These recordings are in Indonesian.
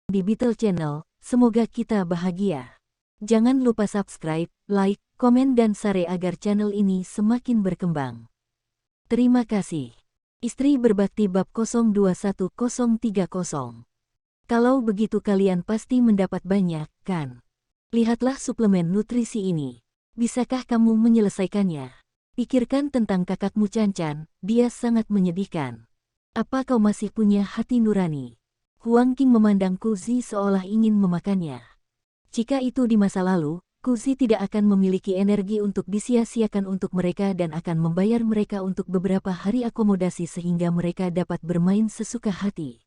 di Beetle Channel, semoga kita bahagia. Jangan lupa subscribe, like, komen dan share agar channel ini semakin berkembang. Terima kasih. Istri berbakti bab 021030. Kalau begitu kalian pasti mendapat banyak, kan? Lihatlah suplemen nutrisi ini. Bisakah kamu menyelesaikannya? Pikirkan tentang kakakmu Cancan, dia sangat menyedihkan. Apa kau masih punya hati nurani? Huang Qing memandang Kuzi seolah ingin memakannya. Jika itu di masa lalu, Kuzi tidak akan memiliki energi untuk disia-siakan untuk mereka dan akan membayar mereka untuk beberapa hari akomodasi sehingga mereka dapat bermain sesuka hati.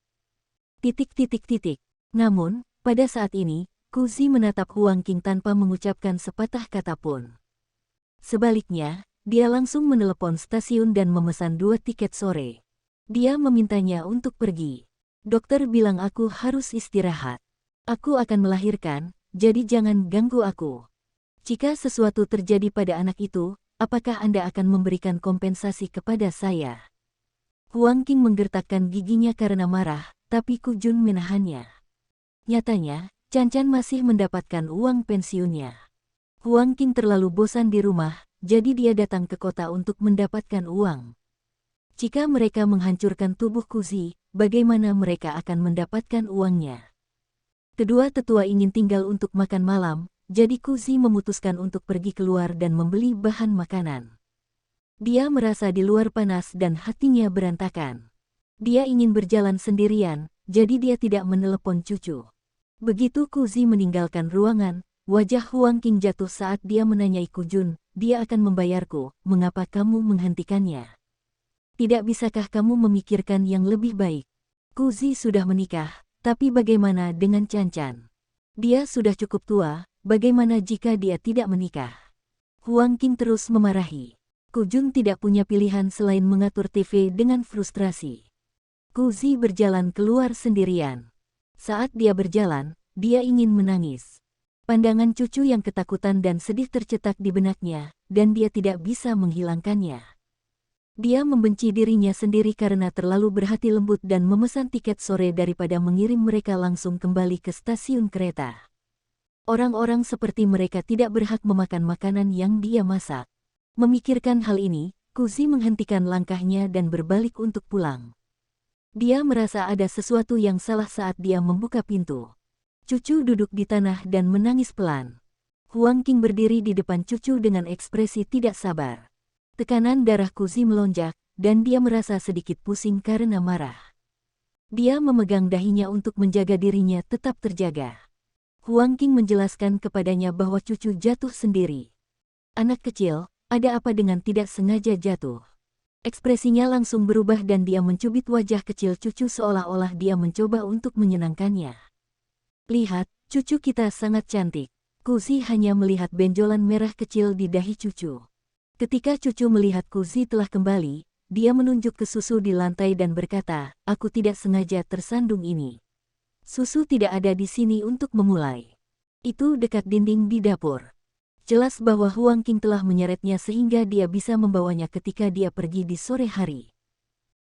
Namun, pada saat ini, Kuzi menatap Huang Qing tanpa mengucapkan sepatah kata pun. Sebaliknya, dia langsung menelepon stasiun dan memesan 2 tiket sore. Dia memintanya untuk pergi. Dokter bilang aku harus istirahat. Aku akan melahirkan, jadi jangan ganggu aku. Jika sesuatu terjadi pada anak itu, apakah Anda akan memberikan kompensasi kepada saya? Huang Qing menggertakkan giginya karena marah, tapi Ku Jun menahannya. Nyatanya, Cancan masih mendapatkan uang pensiunnya. Huang Qing terlalu bosan di rumah, jadi dia datang ke kota untuk mendapatkan uang. Jika mereka menghancurkan tubuh Kuzi, bagaimana mereka akan mendapatkan uangnya? Kedua tetua ingin tinggal untuk makan malam, jadi Kuzi memutuskan untuk pergi keluar dan membeli bahan makanan. Dia merasa di luar panas dan hatinya berantakan. Dia ingin berjalan sendirian, jadi dia tidak menelepon cucu. Begitu Kuzi meninggalkan ruangan, wajah Huang Qing jatuh saat dia menanyai Ku Jun, dia akan membayarku, mengapa kamu menghentikannya? Tidak bisakah kamu memikirkan yang lebih baik? Kuzi sudah menikah, tapi bagaimana dengan Cancan? Dia sudah cukup tua, bagaimana jika dia tidak menikah? Huang Qing terus memarahi. Ku Jun tidak punya pilihan selain mengatur TV dengan frustrasi. Kuzi berjalan keluar sendirian. Saat dia berjalan, dia ingin menangis. Pandangan cucu yang ketakutan dan sedih tercetak di benaknya, dan dia tidak bisa menghilangkannya. Dia membenci dirinya sendiri karena terlalu berhati lembut dan memesan tiket sore daripada mengirim mereka langsung kembali ke stasiun kereta. Orang-orang seperti mereka tidak berhak memakan makanan yang dia masak. Memikirkan hal ini, Kuzi menghentikan langkahnya dan berbalik untuk pulang. Dia merasa ada sesuatu yang salah saat dia membuka pintu. Cucu duduk di tanah dan menangis pelan. Huang Qing berdiri di depan cucu dengan ekspresi tidak sabar. Tekanan darah Kuzi melonjak, dan dia merasa sedikit pusing karena marah. Dia memegang dahinya untuk menjaga dirinya tetap terjaga. Huang Qing menjelaskan kepadanya bahwa cucu jatuh sendiri. Anak kecil, ada apa dengan tidak sengaja jatuh? Ekspresinya langsung berubah dan dia mencubit wajah kecil cucu seolah-olah dia mencoba untuk menyenangkannya. Lihat, cucu kita sangat cantik. Kuzi hanya melihat benjolan merah kecil di dahi cucu. Ketika cucu melihat Kuzi telah kembali, dia menunjuk ke susu di lantai dan berkata, aku tidak sengaja tersandung ini. Susu tidak ada di sini untuk memulai. Itu dekat dinding di dapur. Jelas bahwa Huang Qing telah menyeretnya sehingga dia bisa membawanya ketika dia pergi di sore hari.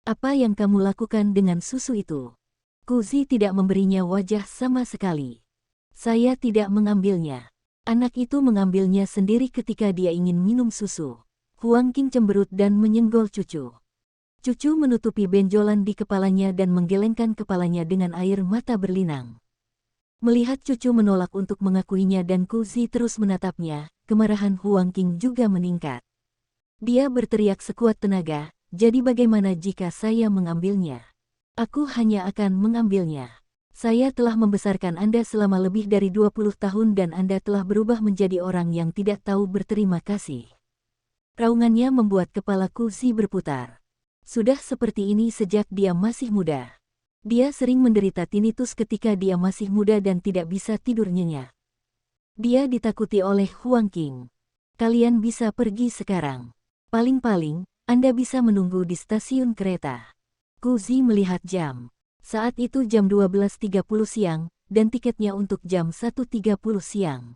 Apa yang kamu lakukan dengan susu itu? Kuzi tidak memberinya wajah sama sekali. Saya tidak mengambilnya. Anak itu mengambilnya sendiri ketika dia ingin minum susu. Huang Qing cemberut dan menyenggol cucu. Cucu menutupi benjolan di kepalanya dan menggelengkan kepalanya dengan air mata berlinang. Melihat cucu menolak untuk mengakuinya dan Kuzi terus menatapnya, kemarahan Huang Qing juga meningkat. Dia berteriak sekuat tenaga, jadi bagaimana jika saya mengambilnya? Aku hanya akan mengambilnya. Saya telah membesarkan Anda selama lebih dari 20 tahun dan Anda telah berubah menjadi orang yang tidak tahu berterima kasih. Raungannya membuat kepala Kuzi berputar. Sudah seperti ini sejak dia masih muda. Dia sering menderita tinnitus ketika dia masih muda dan tidak bisa tidur nyenyak. Dia ditakuti oleh Huang Qing. Kalian bisa pergi sekarang. Paling-paling, Anda bisa menunggu di stasiun kereta. Kuzi melihat jam. Saat itu jam 12.30 siang, dan tiketnya untuk jam 1.30 siang.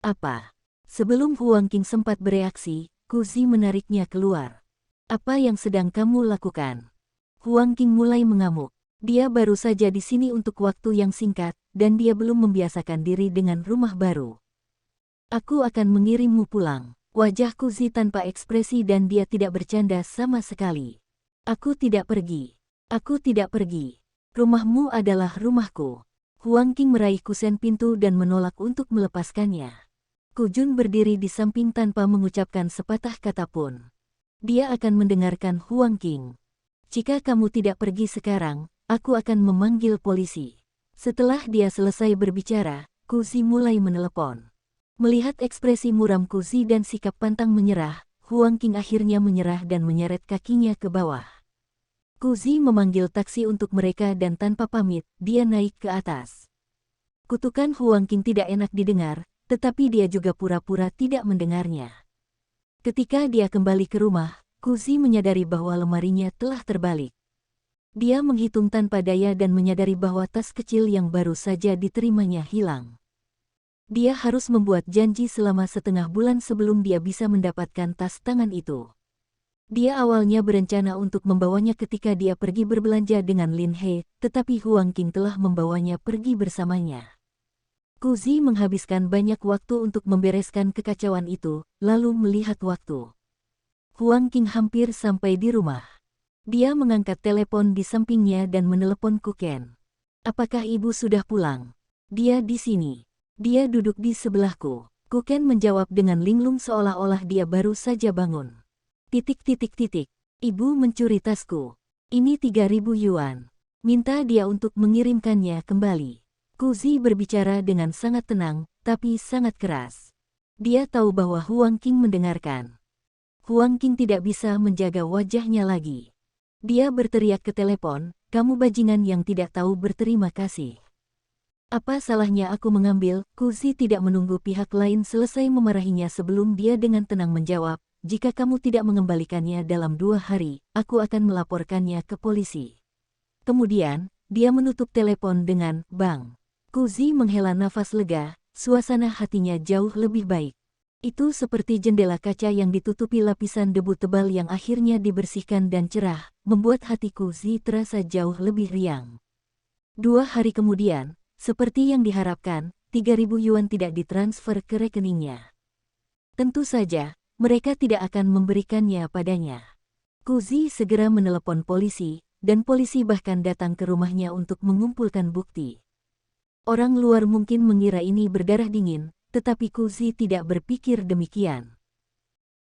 Apa? Sebelum Huang Qing sempat bereaksi, Kuzi menariknya keluar. Apa yang sedang kamu lakukan? Huang Qing mulai mengamuk. Dia baru saja di sini untuk waktu yang singkat, dan dia belum membiasakan diri dengan rumah baru. Aku akan mengirimmu pulang. Wajah Kuzi tanpa ekspresi dan dia tidak bercanda sama sekali. Aku tidak pergi. Aku tidak pergi. Rumahmu adalah rumahku. Huang Qing meraih kusen pintu dan menolak untuk melepaskannya. Kujun berdiri di samping tanpa mengucapkan sepatah kata pun. Dia akan mendengarkan Huang Qing. Jika kamu tidak pergi sekarang, aku akan memanggil polisi. Setelah dia selesai berbicara, Kuzi mulai menelepon. Melihat ekspresi muram Kuzi dan sikap pantang menyerah, Huang Qing akhirnya menyerah dan menyeret kakinya ke bawah. Kuzi memanggil taksi untuk mereka dan tanpa pamit, dia naik ke atas. Kutukan Huang Qing tidak enak didengar, tetapi dia juga pura-pura tidak mendengarnya. Ketika dia kembali ke rumah, Kuzi menyadari bahwa lemarinya telah terbalik. Dia menghitung tanpa daya dan menyadari bahwa tas kecil yang baru saja diterimanya hilang. Dia harus membuat janji selama setengah bulan sebelum dia bisa mendapatkan tas tangan itu. Dia awalnya berencana untuk membawanya ketika dia pergi berbelanja dengan Lin He, tetapi Huang Qing telah membawanya pergi bersamanya. Kuzi menghabiskan banyak waktu untuk membereskan kekacauan itu, lalu melihat waktu. Huang Qing hampir sampai di rumah. Dia mengangkat telepon di sampingnya dan menelepon Kuken. Apakah ibu sudah pulang? Dia di sini. Dia duduk di sebelahku. Kuken menjawab dengan linglung seolah-olah dia baru saja bangun. Ibu mencuri tasku. Ini 3.000 yuan. Minta dia untuk mengirimkannya kembali. Kuzi berbicara dengan sangat tenang, tapi sangat keras. Dia tahu bahwa Huang Qing mendengarkan. Huang Qing tidak bisa menjaga wajahnya lagi. Dia berteriak ke telepon, kamu bajingan yang tidak tahu berterima kasih. Apa salahnya aku mengambil? Kuzi tidak menunggu pihak lain selesai memarahinya sebelum dia dengan tenang menjawab, jika kamu tidak mengembalikannya dalam 2 hari, aku akan melaporkannya ke polisi. Kemudian, dia menutup telepon dengan, bang. Kuzi menghela nafas lega, suasana hatinya jauh lebih baik. Itu seperti jendela kaca yang ditutupi lapisan debu tebal yang akhirnya dibersihkan dan cerah, membuat hati Kuzi terasa jauh lebih riang. 2 hari kemudian, seperti yang diharapkan, 3.000 yuan tidak ditransfer ke rekeningnya. Tentu saja, mereka tidak akan memberikannya padanya. Kuzi segera menelepon polisi, dan polisi bahkan datang ke rumahnya untuk mengumpulkan bukti. Orang luar mungkin mengira ini berdarah dingin, tetapi Kuzi tidak berpikir demikian.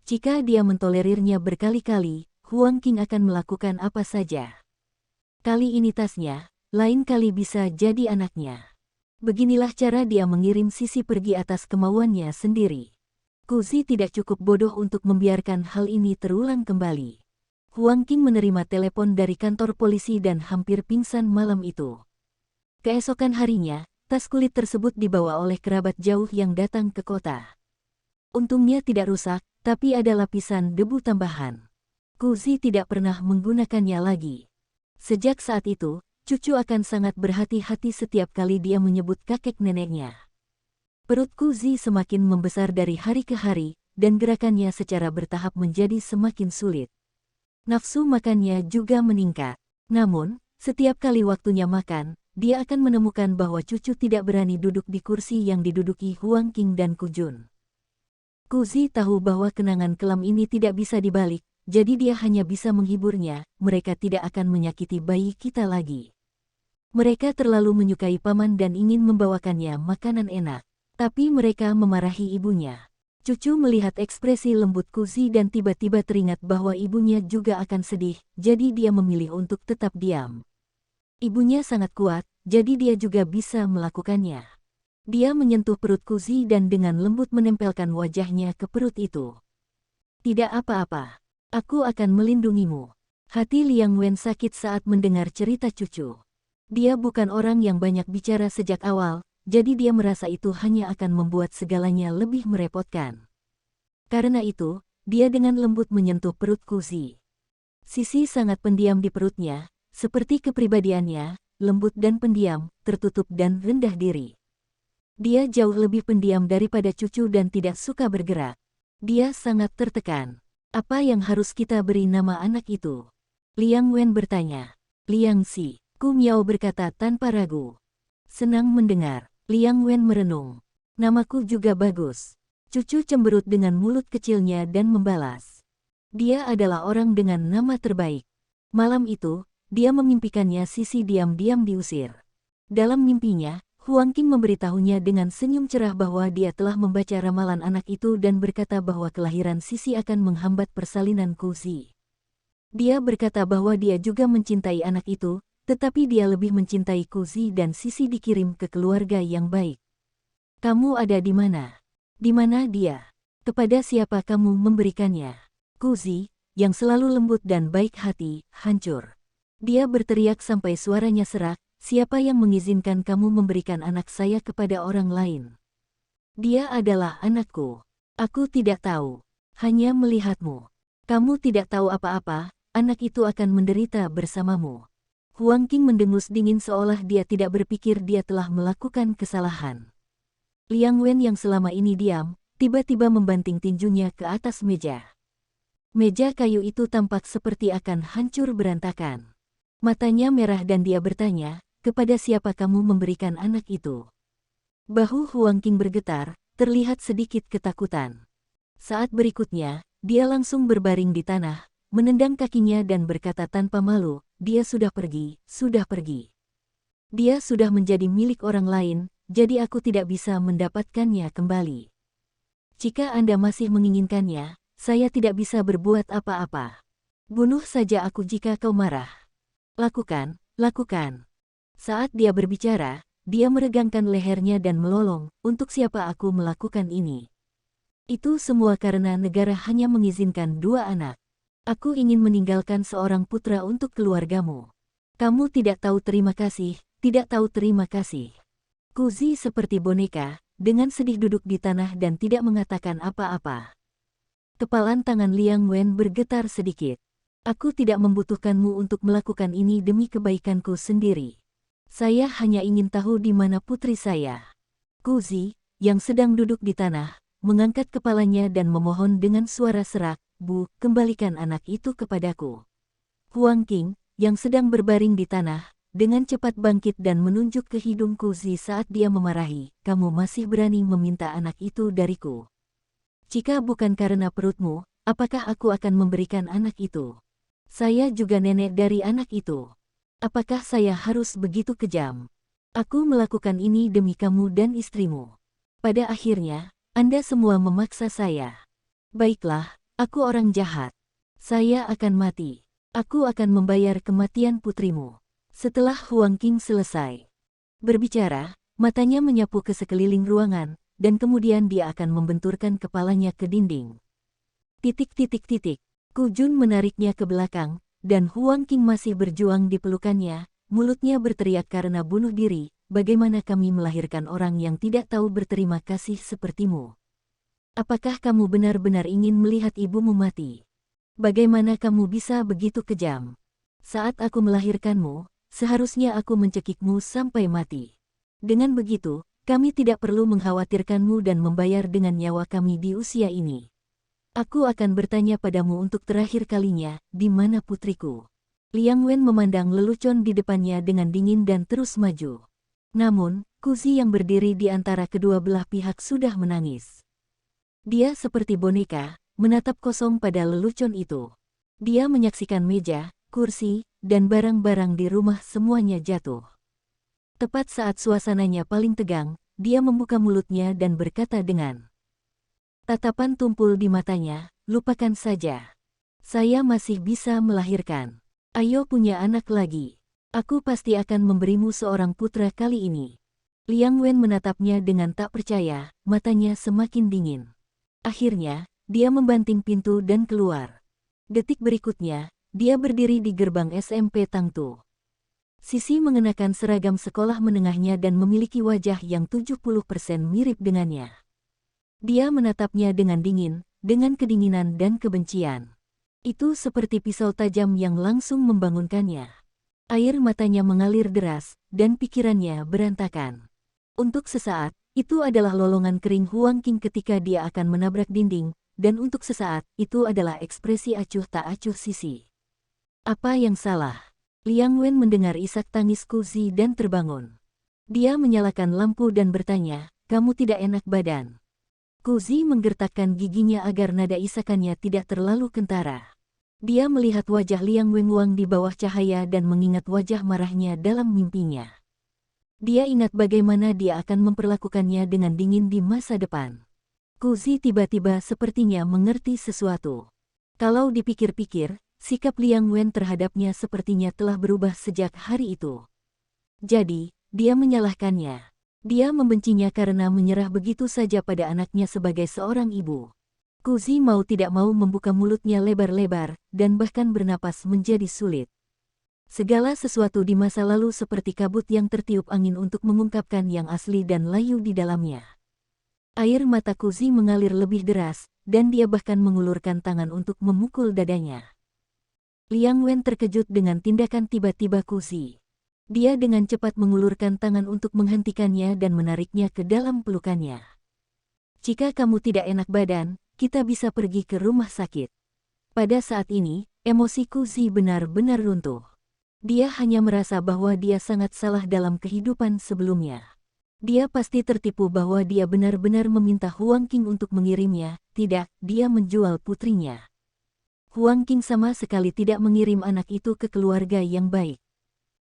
Jika dia mentolerirnya berkali-kali, Huang Qing akan melakukan apa saja. Kali ini tasnya, lain kali bisa jadi anaknya. Beginilah cara dia mengirim Sisi pergi atas kemauannya sendiri. Kuzi tidak cukup bodoh untuk membiarkan hal ini terulang kembali. Huang Qing menerima telepon dari kantor polisi dan hampir pingsan malam itu. Keesokan harinya, tas kulit tersebut dibawa oleh kerabat jauh yang datang ke kota. Untungnya tidak rusak, tapi ada lapisan debu tambahan. Kuzi tidak pernah menggunakannya lagi. Sejak saat itu, cucu akan sangat berhati-hati setiap kali dia menyebut kakek neneknya. Perut Kuzi semakin membesar dari hari ke hari, dan gerakannya secara bertahap menjadi semakin sulit. Nafsu makannya juga meningkat. Namun, setiap kali waktunya makan, dia akan menemukan bahwa cucu tidak berani duduk di kursi yang diduduki Huang Qing dan Kujun. Kuzi tahu bahwa kenangan kelam ini tidak bisa dibalik, jadi dia hanya bisa menghiburnya, mereka tidak akan menyakiti bayi kita lagi. Mereka terlalu menyukai paman dan ingin membawakannya makanan enak, tapi mereka memarahi ibunya. Cucu melihat ekspresi lembut Kuzi dan tiba-tiba teringat bahwa ibunya juga akan sedih, jadi dia memilih untuk tetap diam. Ibunya sangat kuat, jadi dia juga bisa melakukannya. Dia menyentuh perut Kuzi dan dengan lembut menempelkan wajahnya ke perut itu. Tidak apa-apa. Aku akan melindungimu. Hati Liang Wen sakit saat mendengar cerita cucu. Dia bukan orang yang banyak bicara sejak awal, jadi dia merasa itu hanya akan membuat segalanya lebih merepotkan. Karena itu, dia dengan lembut menyentuh perut Kuzi. Sisi sangat pendiam di perutnya, seperti kepribadiannya, lembut dan pendiam, tertutup dan rendah diri. Dia jauh lebih pendiam daripada cucu dan tidak suka bergerak. Dia sangat tertekan. Apa yang harus kita beri nama anak itu? Liang Wen bertanya. Liang Xi. Ku Miao berkata tanpa ragu. Senang mendengar. Liang Wen merenung. Namaku juga bagus. Cucu cemberut dengan mulut kecilnya dan membalas. Dia adalah orang dengan nama terbaik. Malam itu, dia memimpikannya Sisi diam-diam diusir. Dalam mimpinya, Huang Qing memberitahunya dengan senyum cerah bahwa dia telah membaca ramalan anak itu dan berkata bahwa kelahiran Sisi akan menghambat persalinan Ku Zi. Dia berkata bahwa dia juga mencintai anak itu, tetapi dia lebih mencintai Ku Zi dan Sisi dikirim ke keluarga yang baik. Kamu ada di mana? Di mana dia? Kepada siapa kamu memberikannya? Ku Zi, yang selalu lembut dan baik hati, hancur. Dia berteriak sampai suaranya serak. Siapa yang mengizinkan kamu memberikan anak saya kepada orang lain? Dia adalah anakku. Aku tidak tahu. Hanya melihatmu. Kamu tidak tahu apa-apa, anak itu akan menderita bersamamu. Huang Qing mendengus dingin seolah dia tidak berpikir dia telah melakukan kesalahan. Liang Wen yang selama ini diam, tiba-tiba membanting tinjunya ke atas meja. Meja kayu itu tampak seperti akan hancur berantakan. Matanya merah dan dia bertanya, kepada siapa kamu memberikan anak itu? Bahu Huang Qing bergetar, terlihat sedikit ketakutan. Saat berikutnya, dia langsung berbaring di tanah, menendang kakinya dan berkata tanpa malu, dia sudah pergi, sudah pergi. Dia sudah menjadi milik orang lain, jadi aku tidak bisa mendapatkannya kembali. Jika Anda masih menginginkannya, saya tidak bisa berbuat apa-apa. Bunuh saja aku jika kau marah. Lakukan, lakukan. Saat dia berbicara, dia meregangkan lehernya dan melolong, untuk siapa aku melakukan ini? Itu semua karena negara hanya mengizinkan 2 anak. Aku ingin meninggalkan seorang putra untuk keluargamu. Kamu tidak tahu terima kasih, tidak tahu terima kasih. Ku Zi seperti boneka, dengan sedih duduk di tanah dan tidak mengatakan apa-apa. Kepalan tangan Liang Wen bergetar sedikit. Aku tidak membutuhkanmu untuk melakukan ini demi kebaikanku sendiri. Saya hanya ingin tahu di mana putri saya. Ku Zi, yang sedang duduk di tanah, mengangkat kepalanya dan memohon dengan suara serak, Bu, kembalikan anak itu kepadaku. Huang Qing, yang sedang berbaring di tanah, dengan cepat bangkit dan menunjuk ke hidung Ku Zi saat dia memarahi, kamu masih berani meminta anak itu dariku. Jika bukan karena perutmu, apakah aku akan memberikan anak itu? Saya juga nenek dari anak itu. Apakah saya harus begitu kejam? Aku melakukan ini demi kamu dan istrimu. Pada akhirnya, Anda semua memaksa saya. Baiklah, aku orang jahat. Saya akan mati. Aku akan membayar kematian putrimu. Setelah Huang Qing selesai berbicara, matanya menyapu ke sekeliling ruangan, dan kemudian dia akan membenturkan kepalanya ke dinding. Titik. Ku Jun menariknya ke belakang, dan Huang Qing masih berjuang di pelukannya, mulutnya berteriak karena bunuh diri, bagaimana kami melahirkan orang yang tidak tahu berterima kasih sepertimu? Apakah kamu benar-benar ingin melihat ibumu mati? Bagaimana kamu bisa begitu kejam? Saat aku melahirkanmu, seharusnya aku mencekikmu sampai mati. Dengan begitu, kami tidak perlu mengkhawatirkanmu dan membayar dengan nyawa kami di usia ini. Aku akan bertanya padamu untuk terakhir kalinya, di mana putriku? Liang Wen memandang lelucon di depannya dengan dingin dan terus maju. Namun, Ku Zi yang berdiri di antara kedua belah pihak sudah menangis. Dia seperti boneka, menatap kosong pada lelucon itu. Dia menyaksikan meja, kursi, dan barang-barang di rumah semuanya jatuh. Tepat saat suasananya paling tegang, dia membuka mulutnya dan berkata dengan tatapan tumpul di matanya, lupakan saja. Saya masih bisa melahirkan. Ayo punya anak lagi. Aku pasti akan memberimu seorang putra kali ini. Liang Wen menatapnya dengan tak percaya, matanya semakin dingin. Akhirnya, dia membanting pintu dan keluar. Detik berikutnya, dia berdiri di gerbang SMP Tangtu. Sisi mengenakan seragam sekolah menengahnya dan memiliki wajah yang 70% mirip dengannya. Dia menatapnya dengan dingin, dengan kedinginan dan kebencian. Itu seperti pisau tajam yang langsung membangunkannya. Air matanya mengalir deras, dan pikirannya berantakan. Untuk sesaat, itu adalah lolongan kering Huang Qing ketika dia akan menabrak dinding, dan untuk sesaat, itu adalah ekspresi acuh tak acuh Sisi. Apa yang salah? Liang Wen mendengar isak tangis Kuzi dan terbangun. Dia menyalakan lampu dan bertanya, "Kamu tidak enak badan?" Kuzi menggertakkan giginya agar nada isakannya tidak terlalu kentara. Dia melihat wajah Liang Wenguang di bawah cahaya dan mengingat wajah marahnya dalam mimpinya. Dia ingat bagaimana dia akan memperlakukannya dengan dingin di masa depan. Kuzi tiba-tiba sepertinya mengerti sesuatu. Kalau dipikir-pikir, sikap Liang Wen terhadapnya sepertinya telah berubah sejak hari itu. Jadi, dia menyalahkannya. Dia membencinya karena menyerah begitu saja pada anaknya sebagai seorang ibu. Kuzi mau tidak mau membuka mulutnya lebar-lebar, dan bahkan bernapas menjadi sulit. Segala sesuatu di masa lalu seperti kabut yang tertiup angin untuk mengungkapkan yang asli dan layu di dalamnya. Air mata Kuzi mengalir lebih deras, dan dia bahkan mengulurkan tangan untuk memukul dadanya. Liang Wen terkejut dengan tindakan tiba-tiba Kuzi. Dia dengan cepat mengulurkan tangan untuk menghentikannya dan menariknya ke dalam pelukannya. "Jika kamu tidak enak badan, kita bisa pergi ke rumah sakit." Pada saat ini, emosi Kuzi benar-benar runtuh. Dia hanya merasa bahwa dia sangat salah dalam kehidupan sebelumnya. Dia pasti tertipu bahwa dia benar-benar meminta Huang Qing untuk mengirimnya. Tidak, dia menjual putrinya. Huang Qing sama sekali tidak mengirim anak itu ke keluarga yang baik.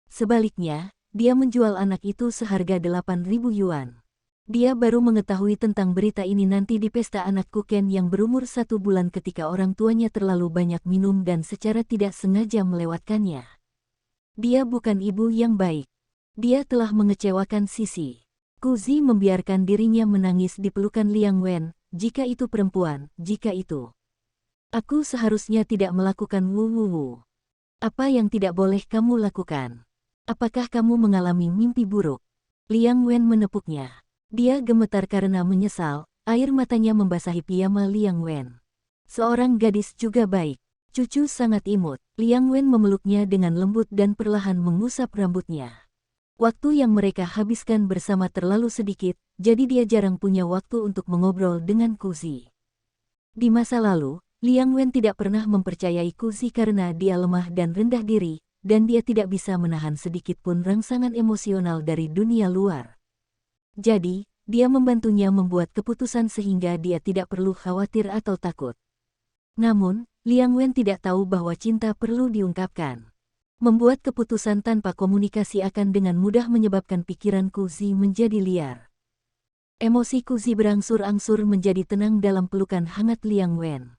Sebaliknya, dia menjual anak itu seharga 8.000 yuan. Dia baru mengetahui tentang berita ini nanti di pesta anak Kuken yang berumur 1 bulan ketika orang tuanya terlalu banyak minum dan secara tidak sengaja melewatkannya. Dia bukan ibu yang baik. Dia telah mengecewakan Sisi. Kuzi membiarkan dirinya menangis di pelukan Liang Wen. "Jika itu perempuan, jika itu. Aku seharusnya tidak melakukan wu-wu-wu. Apa yang tidak boleh kamu lakukan? Apakah kamu mengalami mimpi buruk?" Liang Wen menepuknya. Dia gemetar karena menyesal, air matanya membasahi piyama Liang Wen. Seorang gadis juga baik. Cucu sangat imut. Liang Wen memeluknya dengan lembut dan perlahan mengusap rambutnya. Waktu yang mereka habiskan bersama terlalu sedikit, jadi dia jarang punya waktu untuk mengobrol dengan Kuzi. Di masa lalu, Liang Wen tidak pernah mempercayai Kuzi karena dia lemah dan rendah diri, dan dia tidak bisa menahan sedikit pun rangsangan emosional dari dunia luar. Jadi, dia membantunya membuat keputusan sehingga dia tidak perlu khawatir atau takut. Namun, Liang Wen tidak tahu bahwa cinta perlu diungkapkan. Membuat keputusan tanpa komunikasi akan dengan mudah menyebabkan pikiran Kuzi menjadi liar. Emosi Kuzi berangsur-angsur menjadi tenang dalam pelukan hangat Liang Wen.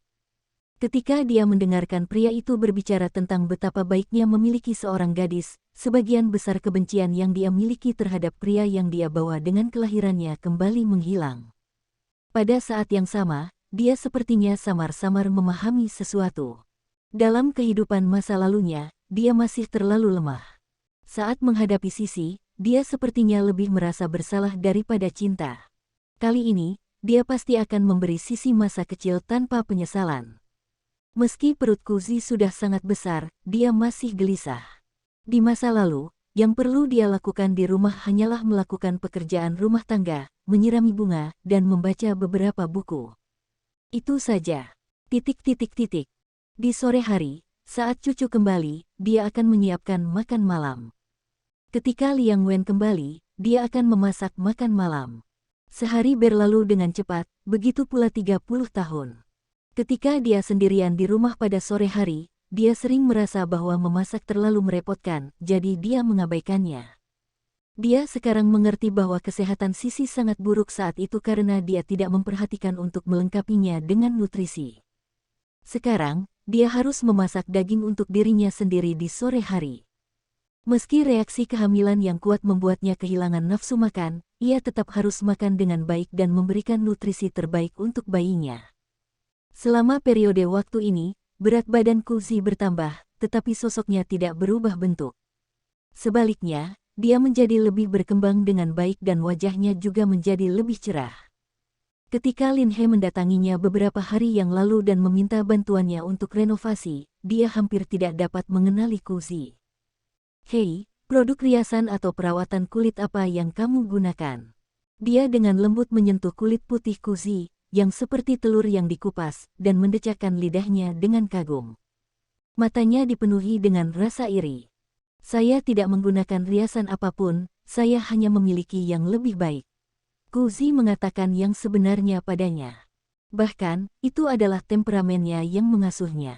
Ketika dia mendengarkan pria itu berbicara tentang betapa baiknya memiliki seorang gadis, sebagian besar kebencian yang dia miliki terhadap pria yang dia bawa dengan kelahirannya kembali menghilang. Pada saat yang sama, dia sepertinya samar-samar memahami sesuatu. Dalam kehidupan masa lalunya, dia masih terlalu lemah. Saat menghadapi Sisi, dia sepertinya lebih merasa bersalah daripada cinta. Kali ini, dia pasti akan memberi Sisi masa kecil tanpa penyesalan. Meski perut Kuzi sudah sangat besar, dia masih gelisah. Di masa lalu, yang perlu dia lakukan di rumah hanyalah melakukan pekerjaan rumah tangga, menyirami bunga, dan membaca beberapa buku. Itu saja. Di sore hari, saat cucu kembali, dia akan menyiapkan makan malam. Ketika Liang Wen kembali, dia akan memasak makan malam. Sehari berlalu dengan cepat, begitu pula 30 tahun. Ketika dia sendirian di rumah pada sore hari, dia sering merasa bahwa memasak terlalu merepotkan, jadi dia mengabaikannya. Dia sekarang mengerti bahwa kesehatan Sisi sangat buruk saat itu karena dia tidak memperhatikan untuk melengkapinya dengan nutrisi. Sekarang, dia harus memasak daging untuk dirinya sendiri di sore hari. Meski reaksi kehamilan yang kuat membuatnya kehilangan nafsu makan, ia tetap harus makan dengan baik dan memberikan nutrisi terbaik untuk bayinya. Selama periode waktu ini, berat badan Kuzi bertambah, tetapi sosoknya tidak berubah bentuk. Sebaliknya, dia menjadi lebih berkembang dengan baik dan wajahnya juga menjadi lebih cerah. Ketika Lin He mendatanginya beberapa hari yang lalu dan meminta bantuannya untuk renovasi, dia hampir tidak dapat mengenali Kuzi. "Hei, produk riasan atau perawatan kulit apa yang kamu gunakan?" Dia dengan lembut menyentuh kulit putih Kuzi, yang seperti telur yang dikupas, dan mendecakkan lidahnya dengan kagum. Matanya dipenuhi dengan rasa iri. Saya tidak menggunakan riasan apapun, saya hanya memiliki yang lebih baik. Kuzi mengatakan yang sebenarnya padanya. Bahkan, itu adalah temperamennya yang mengasuhnya.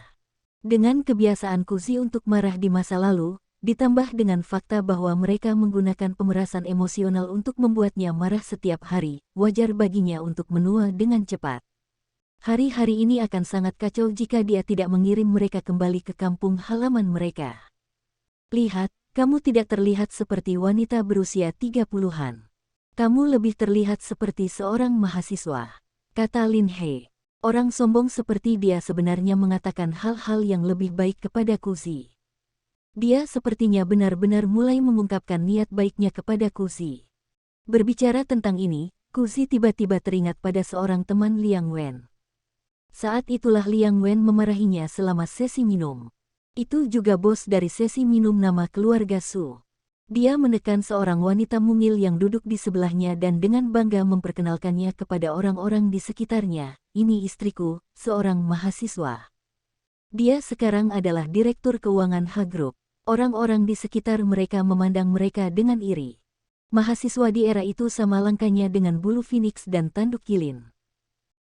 Dengan kebiasaan Kuzi untuk marah di masa lalu, ditambah dengan fakta bahwa mereka menggunakan pemerasan emosional untuk membuatnya marah setiap hari, wajar baginya untuk menua dengan cepat. Hari-hari ini akan sangat kacau jika dia tidak mengirim mereka kembali ke kampung halaman mereka. Lihat, kamu tidak terlihat seperti wanita berusia 30-an. Kamu lebih terlihat seperti seorang mahasiswa, kata Lin He. Orang sombong seperti dia sebenarnya mengatakan hal-hal yang lebih baik kepada Kuzi. Dia sepertinya benar-benar mulai mengungkapkan niat baiknya kepada Kuzi. Berbicara tentang ini, Kuzi tiba-tiba teringat pada seorang teman Liang Wen. Saat itulah Liang Wen memarahinya selama sesi minum. Itu juga bos dari sesi minum nama keluarga Su. Dia menekan seorang wanita mungil yang duduk di sebelahnya dan dengan bangga memperkenalkannya kepada orang-orang di sekitarnya. Ini istriku, seorang mahasiswa. Dia sekarang adalah direktur keuangan H Group. Orang-orang di sekitar mereka memandang mereka dengan iri. Mahasiswa di era itu sama langkahnya dengan bulu phoenix dan tanduk kilin.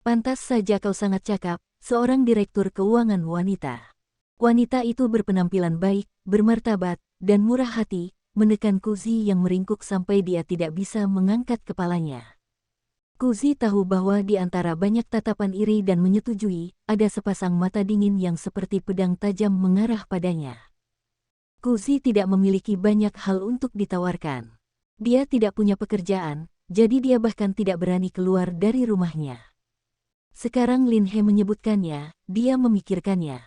Pantas saja kau sangat cakap, seorang direktur keuangan wanita. Wanita itu berpenampilan baik, bermartabat, dan murah hati, menekan Kuzi yang meringkuk sampai dia tidak bisa mengangkat kepalanya. Kuzi tahu bahwa di antara banyak tatapan iri dan menyetujui, ada sepasang mata dingin yang seperti pedang tajam mengarah padanya. Kuzi tidak memiliki banyak hal untuk ditawarkan. Dia tidak punya pekerjaan, jadi dia bahkan tidak berani keluar dari rumahnya. Sekarang Lin He menyebutkannya, dia memikirkannya.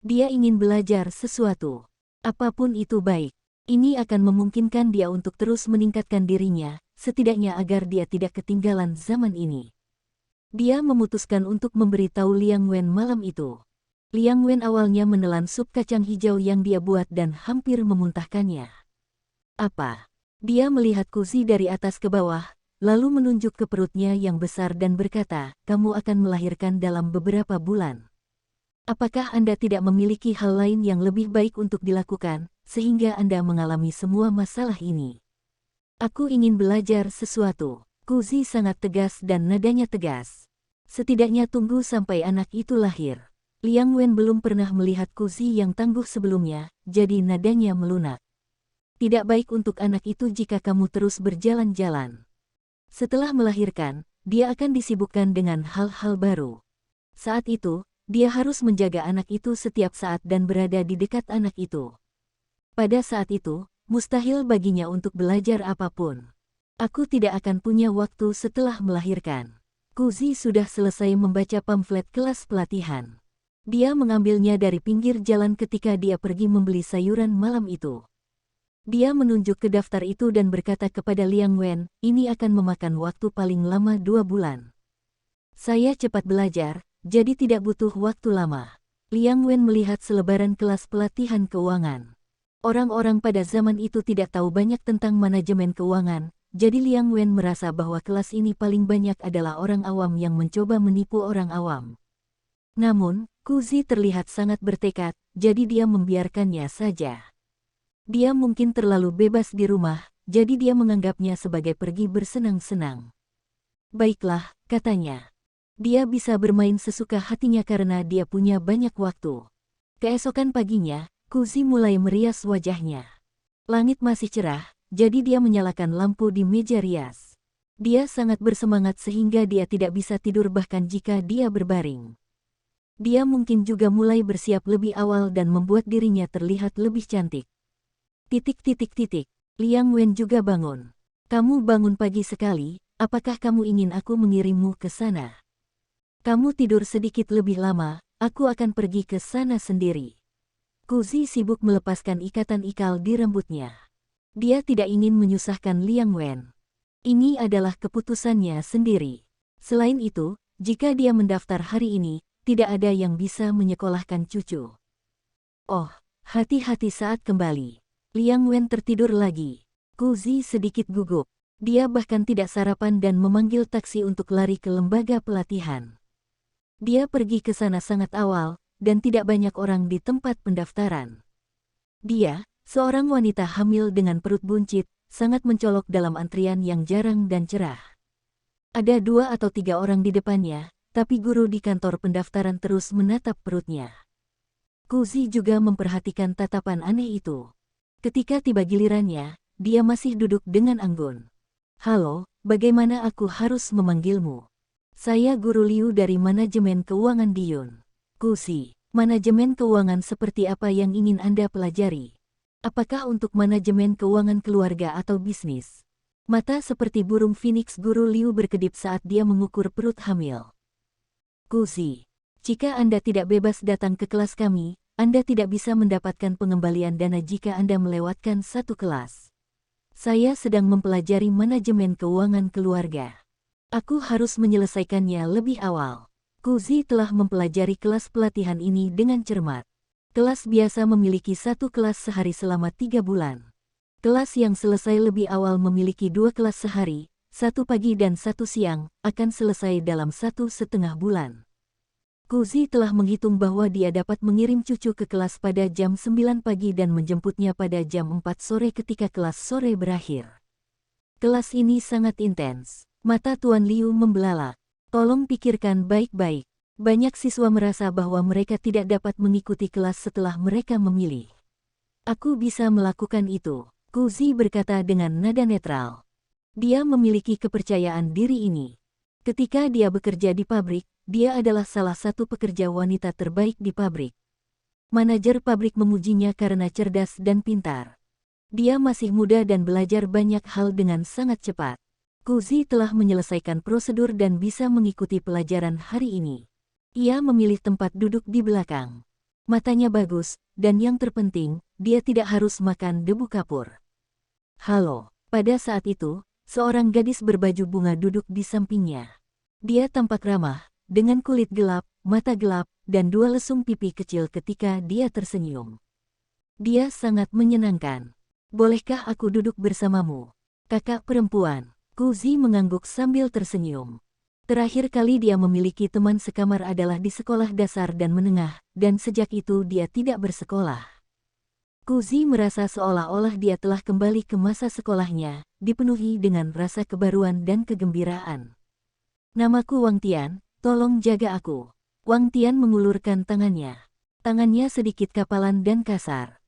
Dia ingin belajar sesuatu. Apapun itu baik. Ini akan memungkinkan dia untuk terus meningkatkan dirinya, setidaknya agar dia tidak ketinggalan zaman ini. Dia memutuskan untuk memberitahu Liang Wen malam itu. Liang Wen awalnya menelan sup kacang hijau yang dia buat dan hampir memuntahkannya. Apa? Dia melihat Kuzi dari atas ke bawah, lalu menunjuk ke perutnya yang besar dan berkata, kamu akan melahirkan dalam beberapa bulan. Apakah Anda tidak memiliki hal lain yang lebih baik untuk dilakukan, sehingga Anda mengalami semua masalah ini? Aku ingin belajar sesuatu. Kuzi sangat tegas dan nadanya tegas. Setidaknya tunggu sampai anak itu lahir. Liang Wen belum pernah melihat Kuzi yang tangguh sebelumnya, jadi nadanya melunak. Tidak baik untuk anak itu jika kamu terus berjalan-jalan. Setelah melahirkan, dia akan disibukkan dengan hal-hal baru. Saat itu, dia harus menjaga anak itu setiap saat dan berada di dekat anak itu. Pada saat itu, mustahil baginya untuk belajar apapun. Aku tidak akan punya waktu setelah melahirkan. Kuzi sudah selesai membaca pamflet kelas pelatihan. Dia mengambilnya dari pinggir jalan ketika dia pergi membeli sayuran malam itu. Dia menunjuk ke daftar itu dan berkata kepada Liang Wen, ini akan memakan waktu paling lama 2 bulan. Saya cepat belajar, jadi tidak butuh waktu lama. Liang Wen melihat selebaran kelas pelatihan keuangan. Orang-orang pada zaman itu tidak tahu banyak tentang manajemen keuangan, jadi Liang Wen merasa bahwa kelas ini paling banyak adalah orang awam yang mencoba menipu orang awam. Namun, Kuzi terlihat sangat bertekad, jadi dia membiarkannya saja. Dia mungkin terlalu bebas di rumah, jadi dia menganggapnya sebagai pergi bersenang-senang. Baiklah, katanya. Dia bisa bermain sesuka hatinya karena dia punya banyak waktu. Keesokan paginya, Kuzi mulai merias wajahnya. Langit masih cerah, jadi dia menyalakan lampu di meja rias. Dia sangat bersemangat sehingga dia tidak bisa tidur bahkan jika dia berbaring. Dia mungkin juga mulai bersiap lebih awal dan membuat dirinya terlihat lebih cantik. Liang Wen juga bangun. Kamu bangun pagi sekali, apakah kamu ingin aku mengirimmu ke sana? Kamu tidur sedikit lebih lama, aku akan pergi ke sana sendiri. Kuzi sibuk melepaskan ikatan ikal di rambutnya. Dia tidak ingin menyusahkan Liang Wen. Ini adalah keputusannya sendiri. Selain itu, jika dia mendaftar hari ini, tidak ada yang bisa menyekolahkan cucu. Oh, hati-hati saat kembali. Liang Wen tertidur lagi. Kuzi sedikit gugup. Dia bahkan tidak sarapan dan memanggil taksi untuk lari ke lembaga pelatihan. Dia pergi ke sana sangat awal, dan tidak banyak orang di tempat pendaftaran. Dia, Seorang wanita hamil dengan perut buncit, sangat mencolok dalam antrian yang jarang dan cerah. Ada 2 atau 3 orang di depannya, tapi guru di kantor pendaftaran terus menatap perutnya. Kuzi juga memperhatikan tatapan aneh itu. Ketika tiba gilirannya, dia masih duduk dengan anggun. "Halo, bagaimana aku harus memanggilmu?" "Saya Guru Liu dari Manajemen Keuangan Diyun." "Kuzi, manajemen keuangan seperti apa yang ingin Anda pelajari? Apakah untuk manajemen keuangan keluarga atau bisnis?" Mata seperti burung phoenix Guru Liu berkedip saat dia mengukur perut hamil. "Kuzi, jika Anda tidak bebas datang ke kelas kami, Anda tidak bisa mendapatkan pengembalian dana jika Anda melewatkan satu kelas. Saya sedang mempelajari manajemen keuangan keluarga. Aku harus menyelesaikannya lebih awal." Kuzi telah mempelajari kelas pelatihan ini dengan cermat. Kelas biasa memiliki 1 kelas sehari selama 3 bulan. Kelas yang selesai lebih awal memiliki 2 kelas sehari, 1 pagi dan 1 siang, akan selesai dalam 1,5 bulan. Kuzi telah menghitung bahwa dia dapat mengirim cucu ke kelas pada jam 9 pagi dan menjemputnya pada jam 4 sore ketika kelas sore berakhir. Kelas ini sangat intens. Mata Tuan Liu membelalak. Tolong pikirkan baik-baik. Banyak siswa merasa bahwa mereka tidak dapat mengikuti kelas setelah mereka memilih. "Aku bisa melakukan itu," Kuzi berkata dengan nada netral. Dia memiliki kepercayaan diri ini. Ketika dia bekerja di pabrik, dia adalah salah satu pekerja wanita terbaik di pabrik. Manajer pabrik memujinya karena cerdas dan pintar. Dia masih muda dan belajar banyak hal dengan sangat cepat. Kuzi telah menyelesaikan prosedur dan bisa mengikuti pelajaran hari ini. Ia memilih tempat duduk di belakang. Matanya bagus, dan yang terpenting, dia tidak harus makan debu kapur. "Halo." Pada saat itu, seorang gadis berbaju bunga duduk di sampingnya. Dia tampak ramah, dengan kulit gelap, mata gelap, dan 2 lesung pipi kecil ketika dia tersenyum. Dia sangat menyenangkan. "Bolehkah aku duduk bersamamu, kakak perempuan?" Kuzi mengangguk sambil tersenyum. Terakhir kali dia memiliki teman sekamar adalah di sekolah dasar dan menengah, dan sejak itu dia tidak bersekolah. Kuzi merasa seolah-olah dia telah kembali ke masa sekolahnya, dipenuhi dengan rasa kebaruan dan kegembiraan. "Namaku Wang Tian, tolong jaga aku." Wang Tian mengulurkan tangannya. Tangannya sedikit kapalan dan kasar.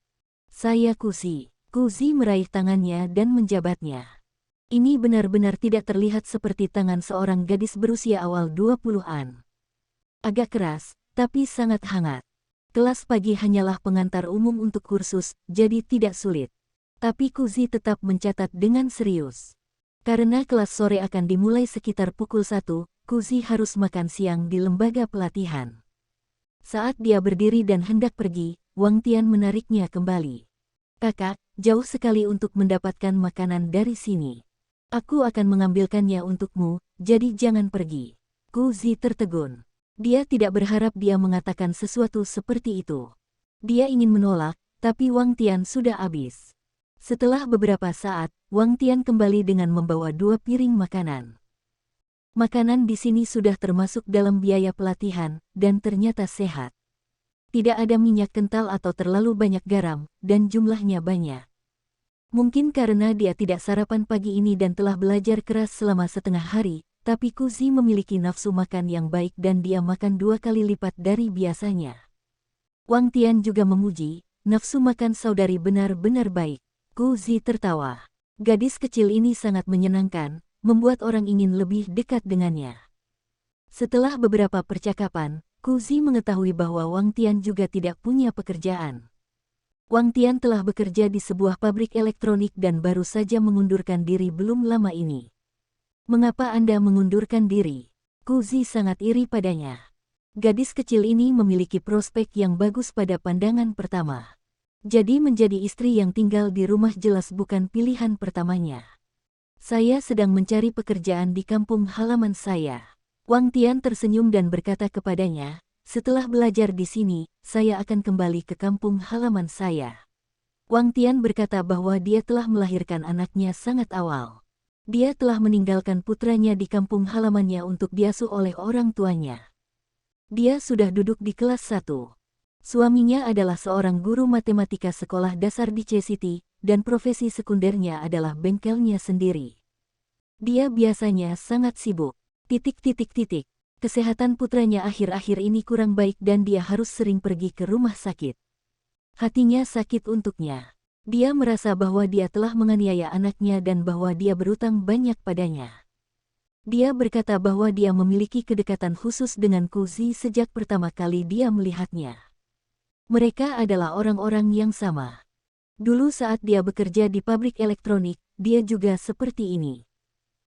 "Saya Kuzi." Kuzi meraih tangannya dan menjabatnya. Ini benar-benar tidak terlihat seperti tangan seorang gadis berusia awal 20-an. Agak keras, tapi sangat hangat. Kelas pagi hanyalah pengantar umum untuk kursus, jadi tidak sulit. Tapi Kuzi tetap mencatat dengan serius. Karena kelas sore akan dimulai sekitar pukul 1, Kuzi harus makan siang di lembaga pelatihan. Saat dia berdiri dan hendak pergi, Wang Tian menariknya kembali. "Kakak, jauh sekali untuk mendapatkan makanan dari sini. Aku akan mengambilkannya untukmu, jadi jangan pergi." Kuzi tertegun. Dia tidak berharap dia mengatakan sesuatu seperti itu. Dia ingin menolak, tapi Wang Tian sudah habis. Setelah beberapa saat, Wang Tian kembali dengan membawa 2 piring makanan. Makanan di sini sudah termasuk dalam biaya pelatihan, dan ternyata sehat. Tidak ada minyak kental atau terlalu banyak garam, dan jumlahnya banyak. Mungkin karena dia tidak sarapan pagi ini dan telah belajar keras selama setengah hari, tapi Kuzi memiliki nafsu makan yang baik dan dia makan 2 kali lipat dari biasanya. Wang Tian juga memuji, "Nafsu makan saudari benar-benar baik." Kuzi tertawa. Gadis kecil ini sangat menyenangkan, membuat orang ingin lebih dekat dengannya. Setelah beberapa percakapan, Kuzi mengetahui bahwa Wang Tian juga tidak punya pekerjaan. Wang Tian telah bekerja di sebuah pabrik elektronik dan baru saja mengundurkan diri belum lama ini. "Mengapa Anda mengundurkan diri?" Kuzi sangat iri padanya. Gadis kecil ini memiliki prospek yang bagus pada pandangan pertama. Jadi menjadi istri yang tinggal di rumah jelas bukan pilihan pertamanya. "Saya sedang mencari pekerjaan di kampung halaman saya." Wang Tian tersenyum dan berkata kepadanya, "Setelah belajar di sini, saya akan kembali ke kampung halaman saya." Wang Tian berkata bahwa dia telah melahirkan anaknya sangat awal. Dia telah meninggalkan putranya di kampung halamannya untuk diasuh oleh orang tuanya. Dia sudah duduk di kelas 1. Suaminya adalah seorang guru matematika sekolah dasar di C-City, dan profesi sekundernya adalah bengkelnya sendiri. Dia biasanya sangat sibuk. Kesehatan putranya akhir-akhir ini kurang baik dan dia harus sering pergi ke rumah sakit. Hatinya sakit untuknya. Dia merasa bahwa dia telah menganiaya anaknya dan bahwa dia berutang banyak padanya. Dia berkata bahwa dia memiliki kedekatan khusus dengan Kuzi sejak pertama kali dia melihatnya. Mereka adalah orang-orang yang sama. Dulu saat dia bekerja di pabrik elektronik, dia juga seperti ini.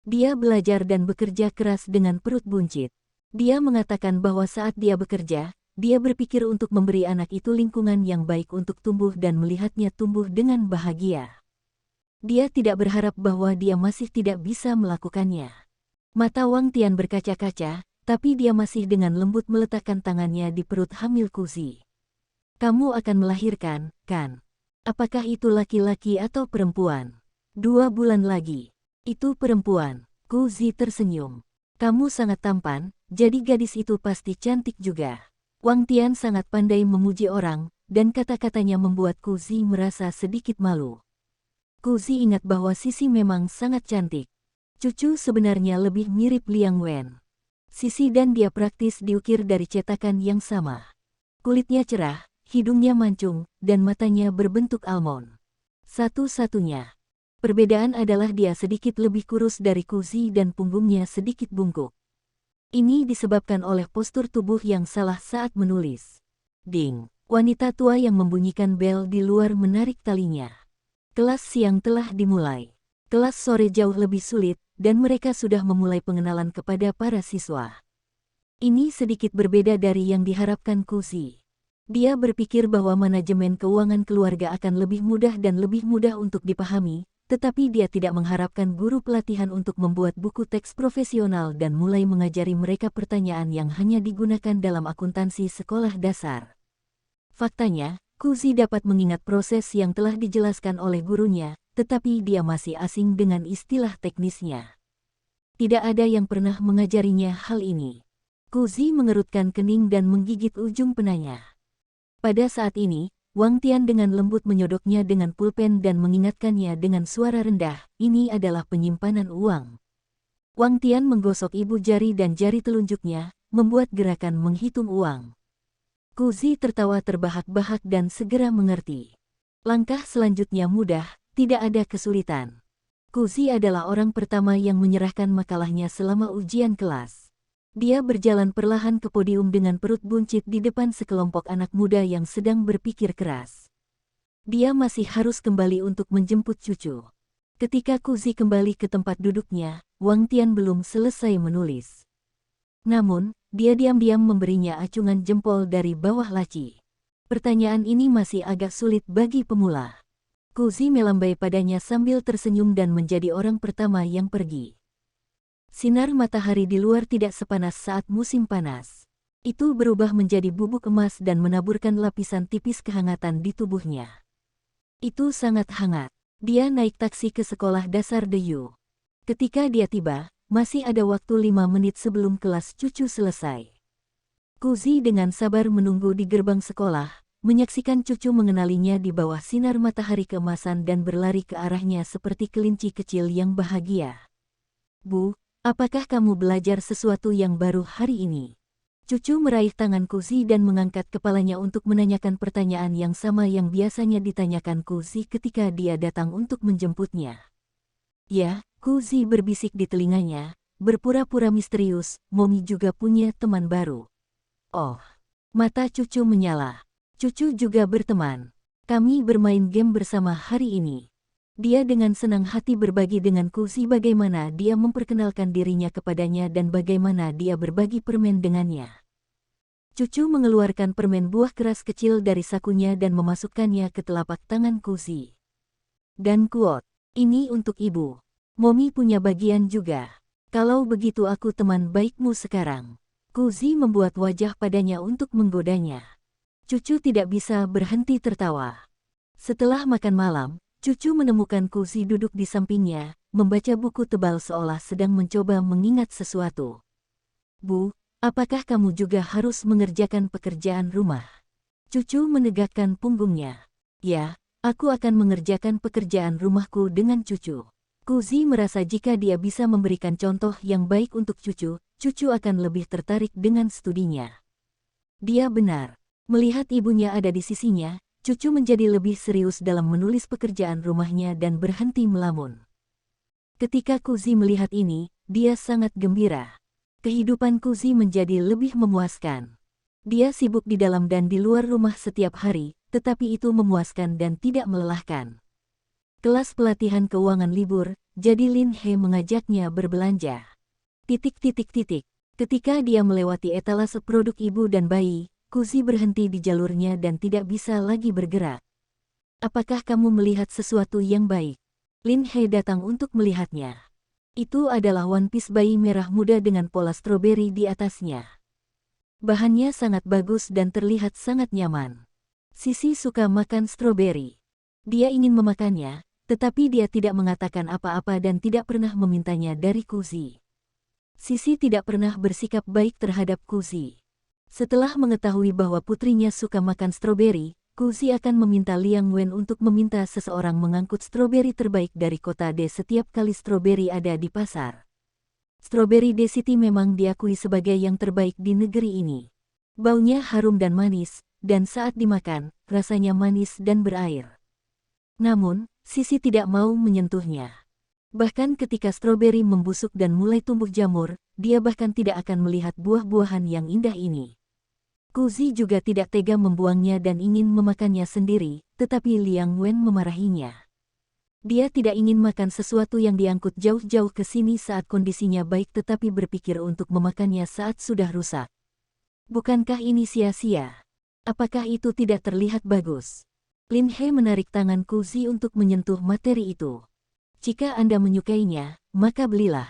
Dia belajar dan bekerja keras dengan perut buncit. Dia mengatakan bahwa saat dia bekerja, dia berpikir untuk memberi anak itu lingkungan yang baik untuk tumbuh dan melihatnya tumbuh dengan bahagia. Dia tidak berharap bahwa dia masih tidak bisa melakukannya. Mata Wang Tian berkaca-kaca, tapi dia masih dengan lembut meletakkan tangannya di perut hamil Kuzi. Kamu akan melahirkan, kan? Apakah itu laki-laki atau perempuan? 2 bulan lagi. Itu perempuan. Kuzi tersenyum. Kamu sangat tampan, jadi gadis itu pasti cantik juga. Wang Tian sangat pandai memuji orang, dan kata-katanya membuat Kuzi merasa sedikit malu. Kuzi ingat bahwa Sisi memang sangat cantik. Cucu sebenarnya lebih mirip Liang Wen. Sisi dan dia praktis diukir dari cetakan yang sama. Kulitnya cerah, hidungnya mancung, dan matanya berbentuk almond. Satu-satunya perbedaan adalah dia sedikit lebih kurus dari Kuzi dan punggungnya sedikit bungkuk. Ini disebabkan oleh postur tubuh yang salah saat menulis. Ding! Wanita tua yang membunyikan bel di luar menarik talinya. Kelas siang telah dimulai. Kelas sore jauh lebih sulit, dan mereka sudah memulai pengenalan kepada para siswa. Ini sedikit berbeda dari yang diharapkan Kuzi. Dia berpikir bahwa manajemen keuangan keluarga akan lebih mudah dan lebih mudah untuk dipahami, tetapi dia tidak mengharapkan guru pelatihan untuk membuat buku teks profesional dan mulai mengajari mereka pertanyaan yang hanya digunakan dalam akuntansi sekolah dasar. Faktanya, Kuzi dapat mengingat proses yang telah dijelaskan oleh gurunya, tetapi dia masih asing dengan istilah teknisnya. Tidak ada yang pernah mengajarinya hal ini. Kuzi mengerutkan kening dan menggigit ujung penanya. Pada saat ini, Wang Tian dengan lembut menyodoknya dengan pulpen dan mengingatkannya dengan suara rendah, ini adalah penyimpanan uang. Wang Tian menggosok ibu jari dan jari telunjuknya, membuat gerakan menghitung uang. Kuzi tertawa terbahak-bahak dan segera mengerti. Langkah selanjutnya mudah, tidak ada kesulitan. Kuzi adalah orang pertama yang menyerahkan makalahnya selama ujian kelas. Dia berjalan perlahan ke podium dengan perut buncit di depan sekelompok anak muda yang sedang berpikir keras. Dia masih harus kembali untuk menjemput cucu. Ketika Kuzi kembali ke tempat duduknya, Wang Tian belum selesai menulis. Namun, dia diam-diam memberinya acungan jempol dari bawah laci. Pertanyaan ini masih agak sulit bagi pemula. Kuzi melambai padanya sambil tersenyum dan menjadi orang pertama yang pergi. Sinar matahari di luar tidak sepanas saat musim panas. Itu berubah menjadi bubuk emas dan menaburkan lapisan tipis kehangatan di tubuhnya. Itu sangat hangat. Dia naik taksi ke sekolah dasar Deyu. Ketika dia tiba, masih ada waktu 5 menit sebelum kelas cucu selesai. Kuzi dengan sabar menunggu di gerbang sekolah, menyaksikan cucu mengenalinya di bawah sinar matahari keemasan dan berlari ke arahnya seperti kelinci kecil yang bahagia. Bu, apakah kamu belajar sesuatu yang baru hari ini? Cucu meraih tangan Kuzi dan mengangkat kepalanya untuk menanyakan pertanyaan yang sama yang biasanya ditanyakan Kuzi ketika dia datang untuk menjemputnya. Ya, Kuzi berbisik di telinganya, berpura-pura misterius, Momi juga punya teman baru. Oh, mata cucu menyala. Cucu juga berteman. Kami bermain game bersama hari ini. Dia dengan senang hati berbagi dengan Kuzi bagaimana dia memperkenalkan dirinya kepadanya dan bagaimana dia berbagi permen dengannya. Cucu mengeluarkan permen buah keras kecil dari sakunya dan memasukkannya ke telapak tangan Kuzi. Dan quote, ini untuk ibu. Momi punya bagian juga. Kalau begitu aku teman baikmu sekarang. Kuzi membuat wajah padanya untuk menggodanya. Cucu tidak bisa berhenti tertawa. Setelah makan malam, cucu menemukan Kuzi duduk di sampingnya, membaca buku tebal seolah sedang mencoba mengingat sesuatu. Bu, apakah kamu juga harus mengerjakan pekerjaan rumah? Cucu menegakkan punggungnya. Ya, aku akan mengerjakan pekerjaan rumahku dengan cucu. Kuzi merasa jika dia bisa memberikan contoh yang baik untuk cucu, cucu akan lebih tertarik dengan studinya. Dia benar. Melihat ibunya ada di sisinya, cucu menjadi lebih serius dalam menulis pekerjaan rumahnya dan berhenti melamun. Ketika Kuzi melihat ini, dia sangat gembira. Kehidupan Kuzi menjadi lebih memuaskan. Dia sibuk di dalam dan di luar rumah setiap hari, tetapi itu memuaskan dan tidak melelahkan. Kelas pelatihan keuangan libur, jadi Lin He mengajaknya berbelanja. Ketika dia melewati etalase produk ibu dan bayi, Kuzi berhenti di jalurnya dan tidak bisa lagi bergerak. Apakah kamu melihat sesuatu yang baik? Lin He datang untuk melihatnya. Itu adalah one piece bayi merah muda dengan pola stroberi di atasnya. Bahannya sangat bagus dan terlihat sangat nyaman. Sisi suka makan stroberi. Dia ingin memakannya, tetapi dia tidak mengatakan apa-apa dan tidak pernah memintanya dari Kuzi. Sisi tidak pernah bersikap baik terhadap Kuzi. Setelah mengetahui bahwa putrinya suka makan stroberi, Kuzi akan meminta Liang Wen untuk meminta seseorang mengangkut stroberi terbaik dari kota D setiap kali stroberi ada di pasar. Stroberi D City memang diakui sebagai yang terbaik di negeri ini. Baunya harum dan manis, dan saat dimakan, rasanya manis dan berair. Namun, Sisi tidak mau menyentuhnya. Bahkan ketika stroberi membusuk dan mulai tumbuh jamur, dia bahkan tidak akan melihat buah-buahan yang indah ini. Kuzi juga tidak tega membuangnya dan ingin memakannya sendiri, tetapi Liang Wen memarahinya. Dia tidak ingin makan sesuatu yang diangkut jauh-jauh ke sini saat kondisinya baik tetapi berpikir untuk memakannya saat sudah rusak. Bukankah ini sia-sia? Apakah itu tidak terlihat bagus? Lin He menarik tangan Kuzi untuk menyentuh materi itu. Jika Anda menyukainya, maka belilah.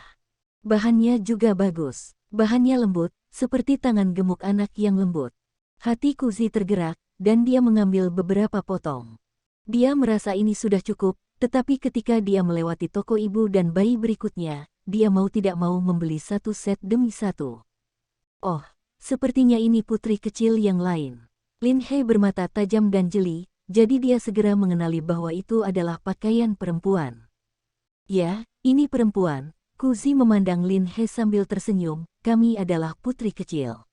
Bahannya juga bagus. Bahannya lembut, seperti tangan gemuk anak yang lembut. Hati Kuzi tergerak, dan dia mengambil beberapa potong. Dia merasa ini sudah cukup, tetapi ketika dia melewati toko ibu dan bayi berikutnya, dia mau tidak mau membeli satu set demi satu. Oh, sepertinya ini putri kecil yang lain. Lin He bermata tajam dan jeli, jadi dia segera mengenali bahwa itu adalah pakaian perempuan. Ya, ini perempuan. Kuzi memandang Lin He sambil tersenyum, kami adalah putri kecil.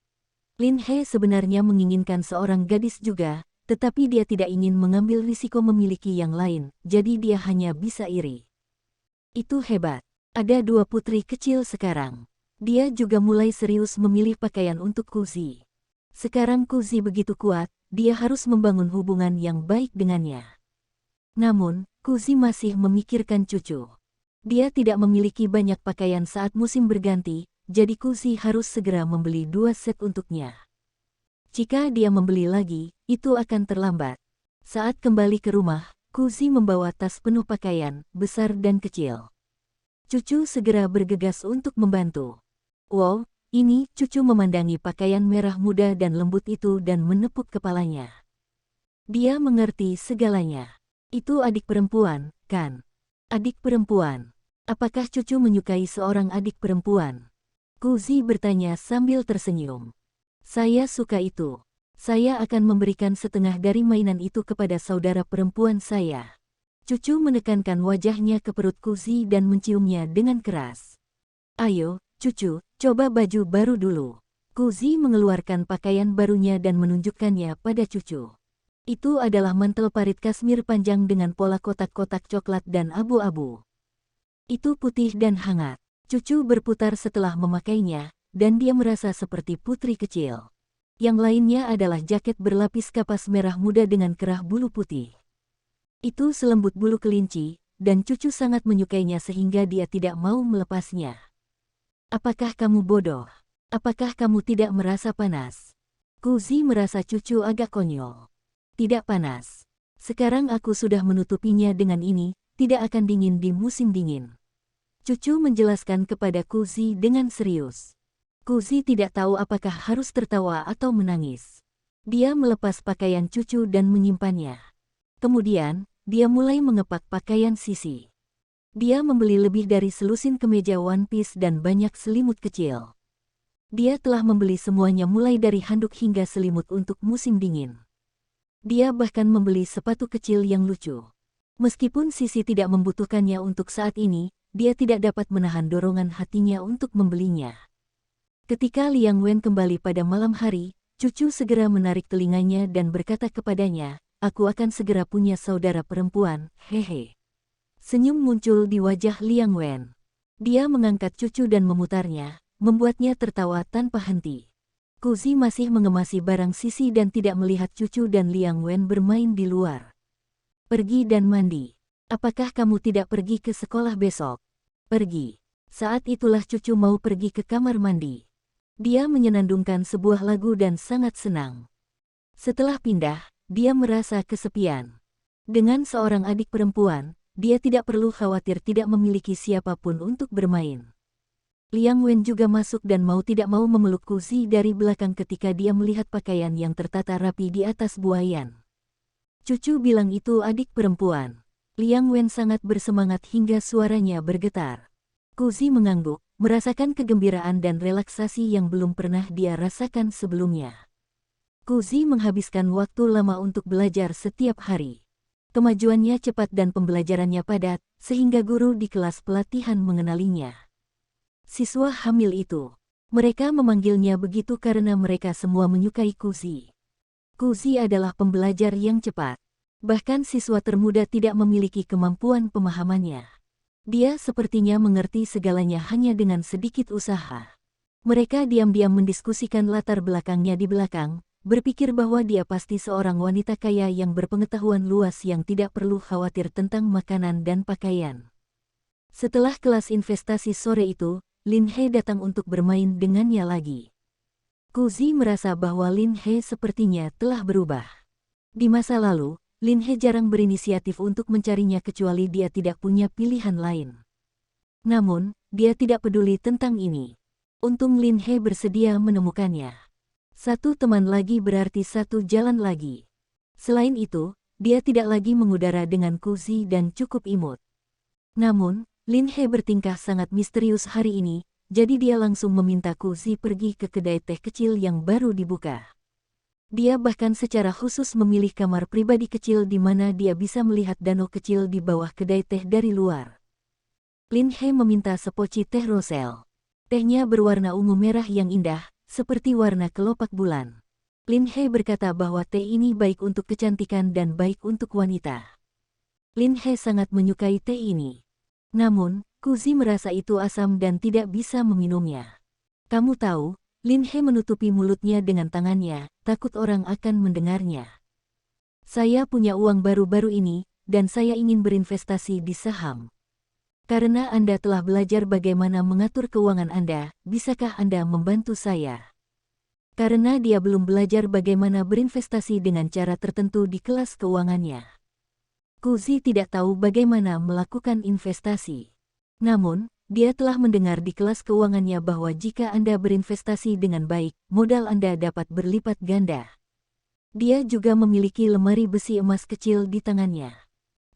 Lin He sebenarnya menginginkan seorang gadis juga, tetapi dia tidak ingin mengambil risiko memiliki yang lain, jadi dia hanya bisa iri. Itu hebat. Ada dua putri kecil sekarang. Dia juga mulai serius memilih pakaian untuk Kuzi. Sekarang Kuzi begitu kuat, dia harus membangun hubungan yang baik dengannya. Namun, Kuzi masih memikirkan cucu. Dia tidak memiliki banyak pakaian saat musim berganti, jadi Kuzi harus segera membeli 2 set untuknya. Jika dia membeli lagi, itu akan terlambat. Saat kembali ke rumah, Kuzi membawa tas penuh pakaian, besar dan kecil. Cucu segera bergegas untuk membantu. Wow, ini cucu memandangi pakaian merah muda dan lembut itu dan menepuk kepalanya. Dia mengerti segalanya. Itu adik perempuan, kan? Adik perempuan. Apakah cucu menyukai seorang adik perempuan? Kuzi bertanya sambil tersenyum. Saya suka itu. Saya akan memberikan setengah dari mainan itu kepada saudara perempuan saya. Cucu menekankan wajahnya ke perut Kuzi dan menciumnya dengan keras. Ayo, cucu, coba baju baru dulu. Kuzi mengeluarkan pakaian barunya dan menunjukkannya pada cucu. Itu adalah mantel parit kasmir panjang dengan pola kotak-kotak coklat dan abu-abu. Itu putih dan hangat. Cucu berputar setelah memakainya, dan dia merasa seperti putri kecil. Yang lainnya adalah jaket berlapis kapas merah muda dengan kerah bulu putih. Itu selembut bulu kelinci, dan cucu sangat menyukainya sehingga dia tidak mau melepasnya. Apakah kamu bodoh? Apakah kamu tidak merasa panas? Kuzi merasa cucu agak konyol. Tidak panas. Sekarang aku sudah menutupinya dengan ini, tidak akan dingin di musim dingin. Cucu menjelaskan kepada Kuzi dengan serius. Kuzi tidak tahu apakah harus tertawa atau menangis. Dia melepas pakaian cucu dan menyimpannya. Kemudian, dia mulai mengepak pakaian Sisi. Dia membeli lebih dari selusin kemeja one piece dan banyak selimut kecil. Dia telah membeli semuanya mulai dari handuk hingga selimut untuk musim dingin. Dia bahkan membeli sepatu kecil yang lucu. Meskipun Sisi tidak membutuhkannya untuk saat ini, dia tidak dapat menahan dorongan hatinya untuk membelinya. Ketika Liang Wen kembali pada malam hari, cucu segera menarik telinganya dan berkata kepadanya, "Aku akan segera punya saudara perempuan, hehe." Senyum muncul di wajah Liang Wen. Dia mengangkat cucu dan memutarnya, membuatnya tertawa tanpa henti. Kuzi masih mengemasi barang Sisi dan tidak melihat cucu dan Liang Wen bermain di luar. "Pergi dan mandi. Apakah kamu tidak pergi ke sekolah besok?" "Pergi." Saat itulah cucu mau pergi ke kamar mandi. Dia menyenandungkan sebuah lagu dan sangat senang. Setelah pindah, dia merasa kesepian. Dengan seorang adik perempuan, dia tidak perlu khawatir tidak memiliki siapapun untuk bermain. Liang Wen juga masuk dan mau tidak mau memeluk Kuzi dari belakang ketika dia melihat pakaian yang tertata rapi di atas buayan. Cucu bilang itu adik perempuan. Liang Wen sangat bersemangat hingga suaranya bergetar. Kuzi mengangguk, merasakan kegembiraan dan relaksasi yang belum pernah dia rasakan sebelumnya. Kuzi menghabiskan waktu lama untuk belajar setiap hari. Kemajuannya cepat dan pembelajarannya padat, sehingga guru di kelas pelatihan mengenalinya. Siswa hamil itu. Mereka memanggilnya begitu karena mereka semua menyukai Kuzi. Kuzi adalah pembelajar yang cepat. Bahkan siswa termuda tidak memiliki kemampuan pemahamannya. Dia sepertinya mengerti segalanya hanya dengan sedikit usaha. Mereka diam-diam mendiskusikan latar belakangnya di belakang, berpikir bahwa dia pasti seorang wanita kaya yang berpengetahuan luas yang tidak perlu khawatir tentang makanan dan pakaian. Setelah kelas investasi sore itu, Lin He datang untuk bermain dengannya lagi. Kuzi merasa bahwa Lin He sepertinya telah berubah. Di masa lalu, Lin He jarang berinisiatif untuk mencarinya kecuali dia tidak punya pilihan lain. Namun, dia tidak peduli tentang ini. Untung Lin He bersedia menemukannya. Satu teman lagi berarti satu jalan lagi. Selain itu, dia tidak lagi mengudara dengan Kuzi dan cukup imut. Namun, Lin He bertingkah sangat misterius hari ini, jadi dia langsung meminta Kuzi pergi ke kedai teh kecil yang baru dibuka. Dia bahkan secara khusus memilih kamar pribadi kecil di mana dia bisa melihat danau kecil di bawah kedai teh dari luar. Lin He meminta sepoci teh rosel. Tehnya berwarna ungu merah yang indah, seperti warna kelopak bulan. Lin He berkata bahwa teh ini baik untuk kecantikan dan baik untuk wanita. Lin He sangat menyukai teh ini. Namun, Kuzi merasa itu asam dan tidak bisa meminumnya. "Kamu tahu," Lin He menutupi mulutnya dengan tangannya, takut orang akan mendengarnya. "Saya punya uang baru-baru ini, dan saya ingin berinvestasi di saham. Karena Anda telah belajar bagaimana mengatur keuangan Anda, bisakah Anda membantu saya?" Karena dia belum belajar bagaimana berinvestasi dengan cara tertentu di kelas keuangannya. Kuzi tidak tahu bagaimana melakukan investasi. Namun, dia telah mendengar di kelas keuangannya bahwa jika Anda berinvestasi dengan baik, modal Anda dapat berlipat ganda. Dia juga memiliki lemari besi emas kecil di tangannya.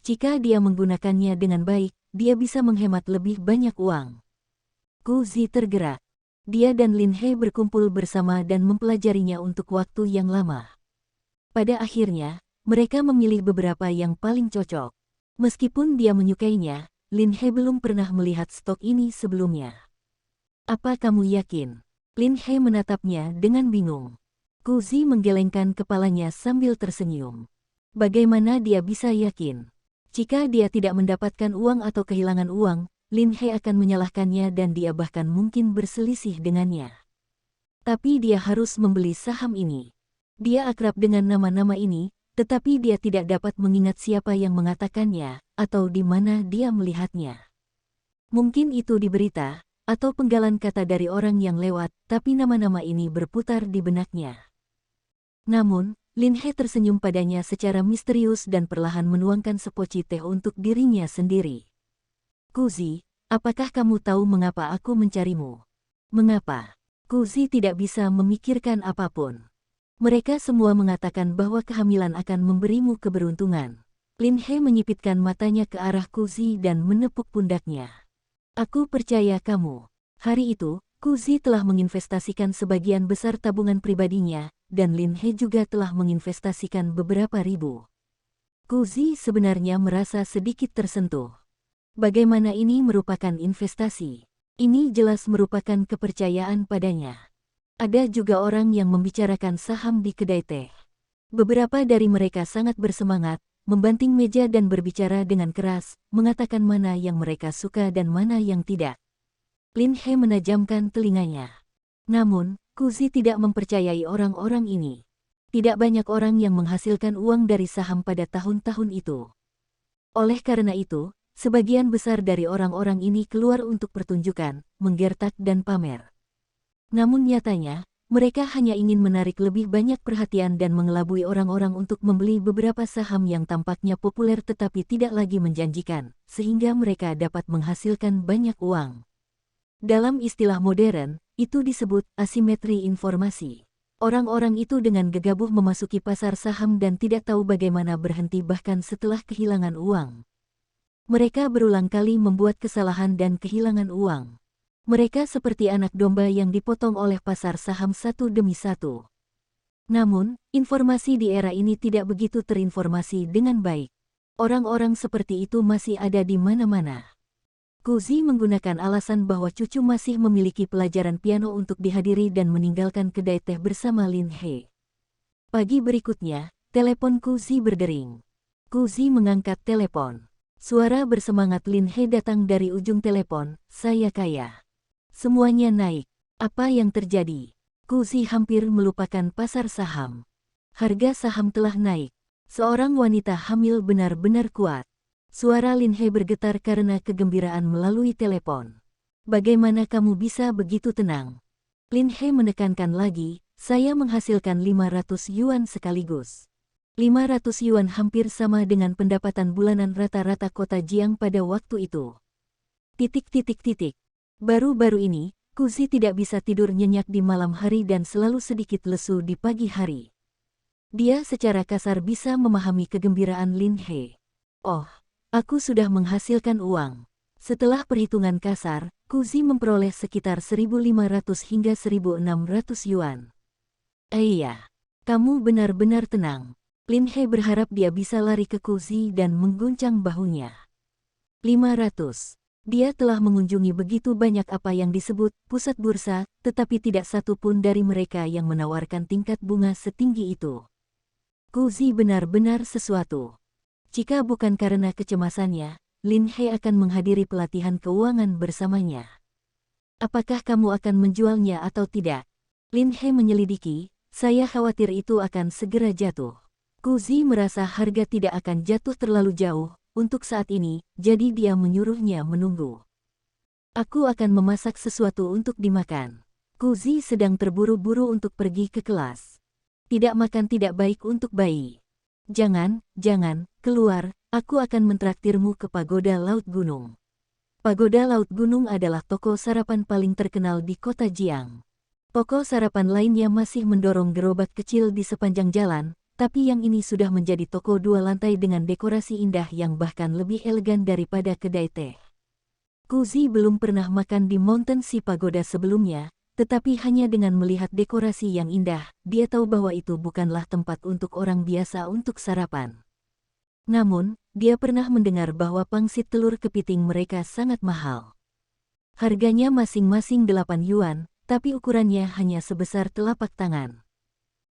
Jika dia menggunakannya dengan baik, dia bisa menghemat lebih banyak uang. Kuzi tergerak. Dia dan Lin He berkumpul bersama dan mempelajarinya untuk waktu yang lama. Pada akhirnya, mereka memilih beberapa yang paling cocok. Meskipun dia menyukainya, Lin He belum pernah melihat stok ini sebelumnya. "Apa kamu yakin?" Lin He menatapnya dengan bingung. Kuzi menggelengkan kepalanya sambil tersenyum. Bagaimana dia bisa yakin? Jika dia tidak mendapatkan uang atau kehilangan uang, Lin He akan menyalahkannya dan dia bahkan mungkin berselisih dengannya. Tapi dia harus membeli saham ini. Dia akrab dengan nama-nama ini, tetapi dia tidak dapat mengingat siapa yang mengatakannya, atau di mana dia melihatnya. Mungkin itu di berita, atau penggalan kata dari orang yang lewat, tapi nama-nama ini berputar di benaknya. Namun, Lin He tersenyum padanya secara misterius dan perlahan menuangkan sepoci teh untuk dirinya sendiri. "Kuzi, apakah kamu tahu mengapa aku mencarimu?" "Mengapa?" Kuzi tidak bisa memikirkan apapun. Mereka semua mengatakan bahwa kehamilan akan memberimu keberuntungan. Lin He menyipitkan matanya ke arah Kuzi dan menepuk pundaknya. "Aku percaya kamu." Hari itu, Kuzi telah menginvestasikan sebagian besar tabungan pribadinya, dan Lin He juga telah menginvestasikan beberapa ribu. Kuzi sebenarnya merasa sedikit tersentuh. Bagaimana ini merupakan investasi? Ini jelas merupakan kepercayaan padanya. Ada juga orang yang membicarakan saham di kedai teh. Beberapa dari mereka sangat bersemangat, membanting meja dan berbicara dengan keras, mengatakan mana yang mereka suka dan mana yang tidak. Lin He menajamkan telinganya. Namun, Kuzi tidak mempercayai orang-orang ini. Tidak banyak orang yang menghasilkan uang dari saham pada tahun-tahun itu. Oleh karena itu, sebagian besar dari orang-orang ini keluar untuk pertunjukan, menggertak dan pamer. Namun nyatanya, mereka hanya ingin menarik lebih banyak perhatian dan mengelabui orang-orang untuk membeli beberapa saham yang tampaknya populer tetapi tidak lagi menjanjikan, sehingga mereka dapat menghasilkan banyak uang. Dalam istilah modern, itu disebut asimetri informasi. Orang-orang itu dengan gegabah memasuki pasar saham dan tidak tahu bagaimana berhenti bahkan setelah kehilangan uang. Mereka berulang kali membuat kesalahan dan kehilangan uang. Mereka seperti anak domba yang dipotong oleh pasar saham satu demi satu. Namun, informasi di era ini tidak begitu terinformasi dengan baik. Orang-orang seperti itu masih ada di mana-mana. Kuzi menggunakan alasan bahwa cucu masih memiliki pelajaran piano untuk dihadiri dan meninggalkan kedai teh bersama Lin He. Pagi berikutnya, telepon Kuzi berdering. Kuzi mengangkat telepon. Suara bersemangat Lin He datang dari ujung telepon, "Saya kaya. Semuanya naik. Apa yang terjadi?" Kuzi hampir melupakan pasar saham. Harga saham telah naik. Seorang wanita hamil benar-benar kuat. Suara Lin He bergetar karena kegembiraan melalui telepon. "Bagaimana kamu bisa begitu tenang?" Lin He menekankan lagi, "Saya menghasilkan 500 yuan sekaligus." 500 yuan hampir sama dengan pendapatan bulanan rata-rata kota Jiang pada waktu itu. Baru-baru ini, Kuzi tidak bisa tidur nyenyak di malam hari dan selalu sedikit lesu di pagi hari. Dia secara kasar bisa memahami kegembiraan Lin He. "Oh, aku sudah menghasilkan uang." Setelah perhitungan kasar, Kuzi memperoleh sekitar 1.500 hingga 1.600 yuan. "Iya, kamu benar-benar tenang." Lin He berharap dia bisa lari ke Kuzi dan mengguncang bahunya. 500. Dia telah mengunjungi begitu banyak apa yang disebut pusat bursa, tetapi tidak satu pun dari mereka yang menawarkan tingkat bunga setinggi itu. Kuzi benar-benar sesuatu. Jika bukan karena kecemasannya, Lin He akan menghadiri pelatihan keuangan bersamanya. "Apakah kamu akan menjualnya atau tidak?" Lin He menyelidiki, "Saya khawatir itu akan segera jatuh." Kuzi merasa harga tidak akan jatuh terlalu jauh untuk saat ini, jadi dia menyuruhnya menunggu. "Aku akan memasak sesuatu untuk dimakan." Kuzi sedang terburu-buru untuk pergi ke kelas. "Tidak makan tidak baik untuk bayi." Jangan, keluar, aku akan mentraktirmu ke Pagoda Laut Gunung." Pagoda Laut Gunung adalah toko sarapan paling terkenal di kota Jiang. Toko sarapan lainnya masih mendorong gerobak kecil di sepanjang jalan, tapi yang ini sudah menjadi toko 2 lantai dengan dekorasi indah yang bahkan lebih elegan daripada kedai teh. Kuzi belum pernah makan di Mountain Sea Pagoda sebelumnya, tetapi hanya dengan melihat dekorasi yang indah, dia tahu bahwa itu bukanlah tempat untuk orang biasa untuk sarapan. Namun, dia pernah mendengar bahwa pangsit telur kepiting mereka sangat mahal. Harganya masing-masing 8 yuan, tapi ukurannya hanya sebesar telapak tangan.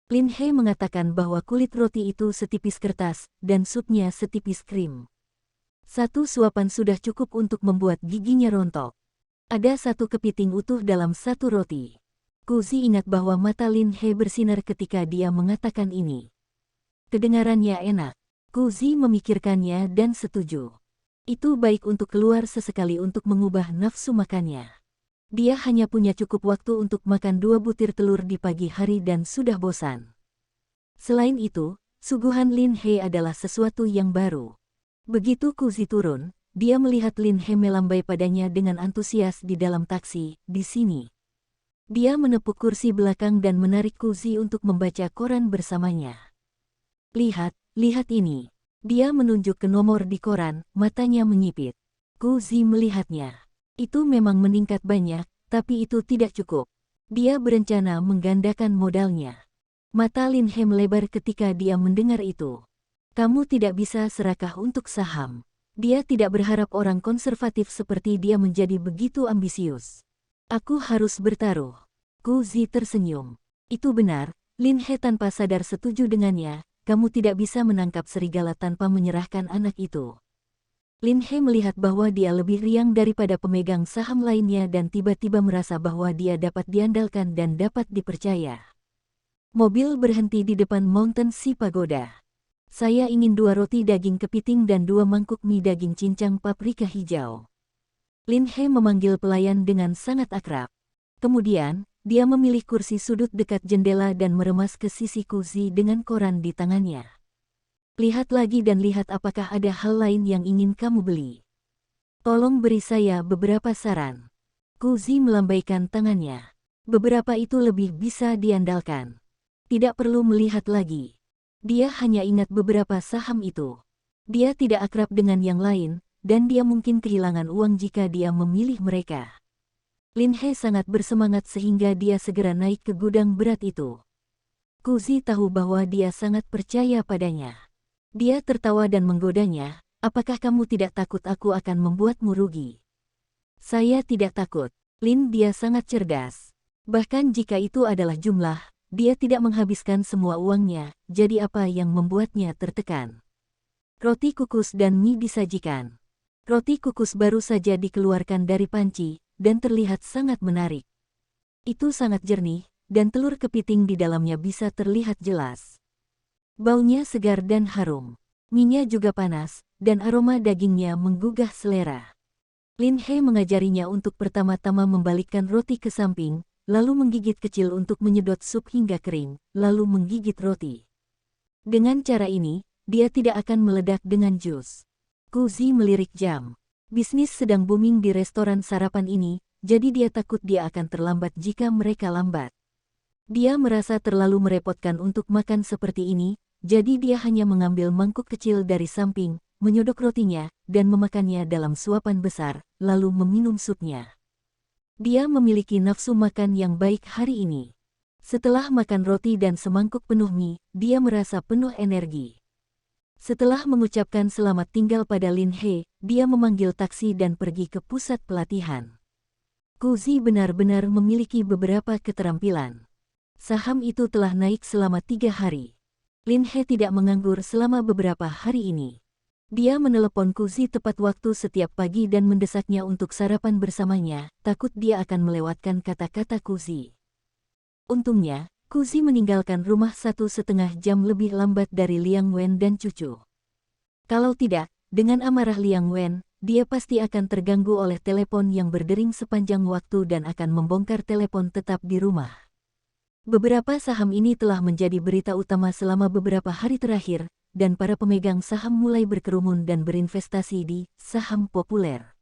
Lin He mengatakan bahwa kulit roti itu setipis kertas, dan supnya setipis krim. Satu suapan sudah cukup untuk membuat giginya rontok. Ada satu kepiting utuh dalam satu roti. Kuzi ingat bahwa mata Lin He bersinar ketika dia mengatakan ini. Kedengarannya enak. Kuzi memikirkannya dan setuju. Itu baik untuk keluar sesekali untuk mengubah nafsu makannya. Dia hanya punya cukup waktu untuk makan 2 butir telur di pagi hari dan sudah bosan. Selain itu, suguhan Lin He adalah sesuatu yang baru. Begitu Kuzi turun, dia melihat Lin He melambai padanya dengan antusias di dalam taksi. "Di sini." Dia menepuk kursi belakang dan menarik Kuzi untuk membaca koran bersamanya. Lihat ini." Dia menunjuk ke nomor di koran, matanya menyipit. Kuzi melihatnya. Itu memang meningkat banyak, tapi itu tidak cukup. Dia berencana menggandakan modalnya. Mata Lin He melebar ketika dia mendengar itu. Kamu tidak bisa serakah untuk saham. Dia tidak berharap orang konservatif seperti dia menjadi begitu ambisius. Aku harus bertaruh. Ku Zi tersenyum. Itu benar, Lin He tanpa sadar setuju dengannya, kamu tidak bisa menangkap serigala tanpa menyerahkan anak itu. Lin He melihat bahwa dia lebih riang daripada pemegang saham lainnya dan tiba-tiba merasa bahwa dia dapat diandalkan dan dapat dipercaya. Mobil berhenti di depan Mountain Sea Pagoda. Saya ingin 2 roti daging kepiting dan 2 mangkuk mie daging cincang paprika hijau. Lin He memanggil pelayan dengan sangat akrab. Kemudian, dia memilih kursi sudut dekat jendela dan meremas ke sisi Ku Zi dengan koran di tangannya. Lihat lagi dan lihat apakah ada hal lain yang ingin kamu beli. Tolong beri saya beberapa saran. Ku Zi melambaikan tangannya. Beberapa itu lebih bisa diandalkan. Tidak perlu melihat lagi. Dia hanya ingat beberapa saham itu. Dia tidak akrab dengan yang lain, dan dia mungkin kehilangan uang jika dia memilih mereka. Lin He sangat bersemangat sehingga dia segera naik ke gudang berat itu. Ku Zi tahu bahwa dia sangat percaya padanya. Dia tertawa dan menggodanya, apakah kamu tidak takut aku akan membuatmu rugi? Saya tidak takut. Lin dia sangat cerdas. Bahkan jika itu adalah jumlah, dia tidak menghabiskan semua uangnya, jadi apa yang membuatnya tertekan? Roti kukus dan mie disajikan. Roti kukus baru saja dikeluarkan dari panci, dan terlihat sangat menarik. Itu sangat jernih, dan telur kepiting di dalamnya bisa terlihat jelas. Baunya segar dan harum. Mie-nya juga panas, dan aroma dagingnya menggugah selera. Lin He mengajarinya untuk pertama-tama membalikkan roti ke samping, lalu menggigit kecil untuk menyedot sup hingga kering, lalu menggigit roti. Dengan cara ini, dia tidak akan meledak dengan jus. Ku Zi melirik jam. Bisnis sedang booming di restoran sarapan ini, jadi dia takut dia akan terlambat jika mereka lambat. Dia merasa terlalu merepotkan untuk makan seperti ini, jadi dia hanya mengambil mangkuk kecil dari samping, menyodok rotinya, dan memakannya dalam suapan besar, lalu meminum supnya. Dia memiliki nafsu makan yang baik hari ini. Setelah makan roti dan semangkuk penuh mie, dia merasa penuh energi. Setelah mengucapkan selamat tinggal pada Lin He, dia memanggil taksi dan pergi ke pusat pelatihan. Ku Zi benar-benar memiliki beberapa keterampilan. Saham itu telah naik selama 3 hari. Lin He tidak menganggur selama beberapa hari ini. Dia menelepon Ku Zi tepat waktu setiap pagi dan mendesaknya untuk sarapan bersamanya, takut dia akan melewatkan kata-kata Ku Zi. Untungnya, Ku Zi meninggalkan rumah 1,5 jam lebih lambat dari Liang Wen dan cucu. Kalau tidak, dengan amarah Liang Wen, dia pasti akan terganggu oleh telepon yang berdering sepanjang waktu dan akan membongkar telepon tetap di rumah. Beberapa saham ini telah menjadi berita utama selama beberapa hari terakhir, dan para pemegang saham mulai berkerumun dan berinvestasi di saham populer.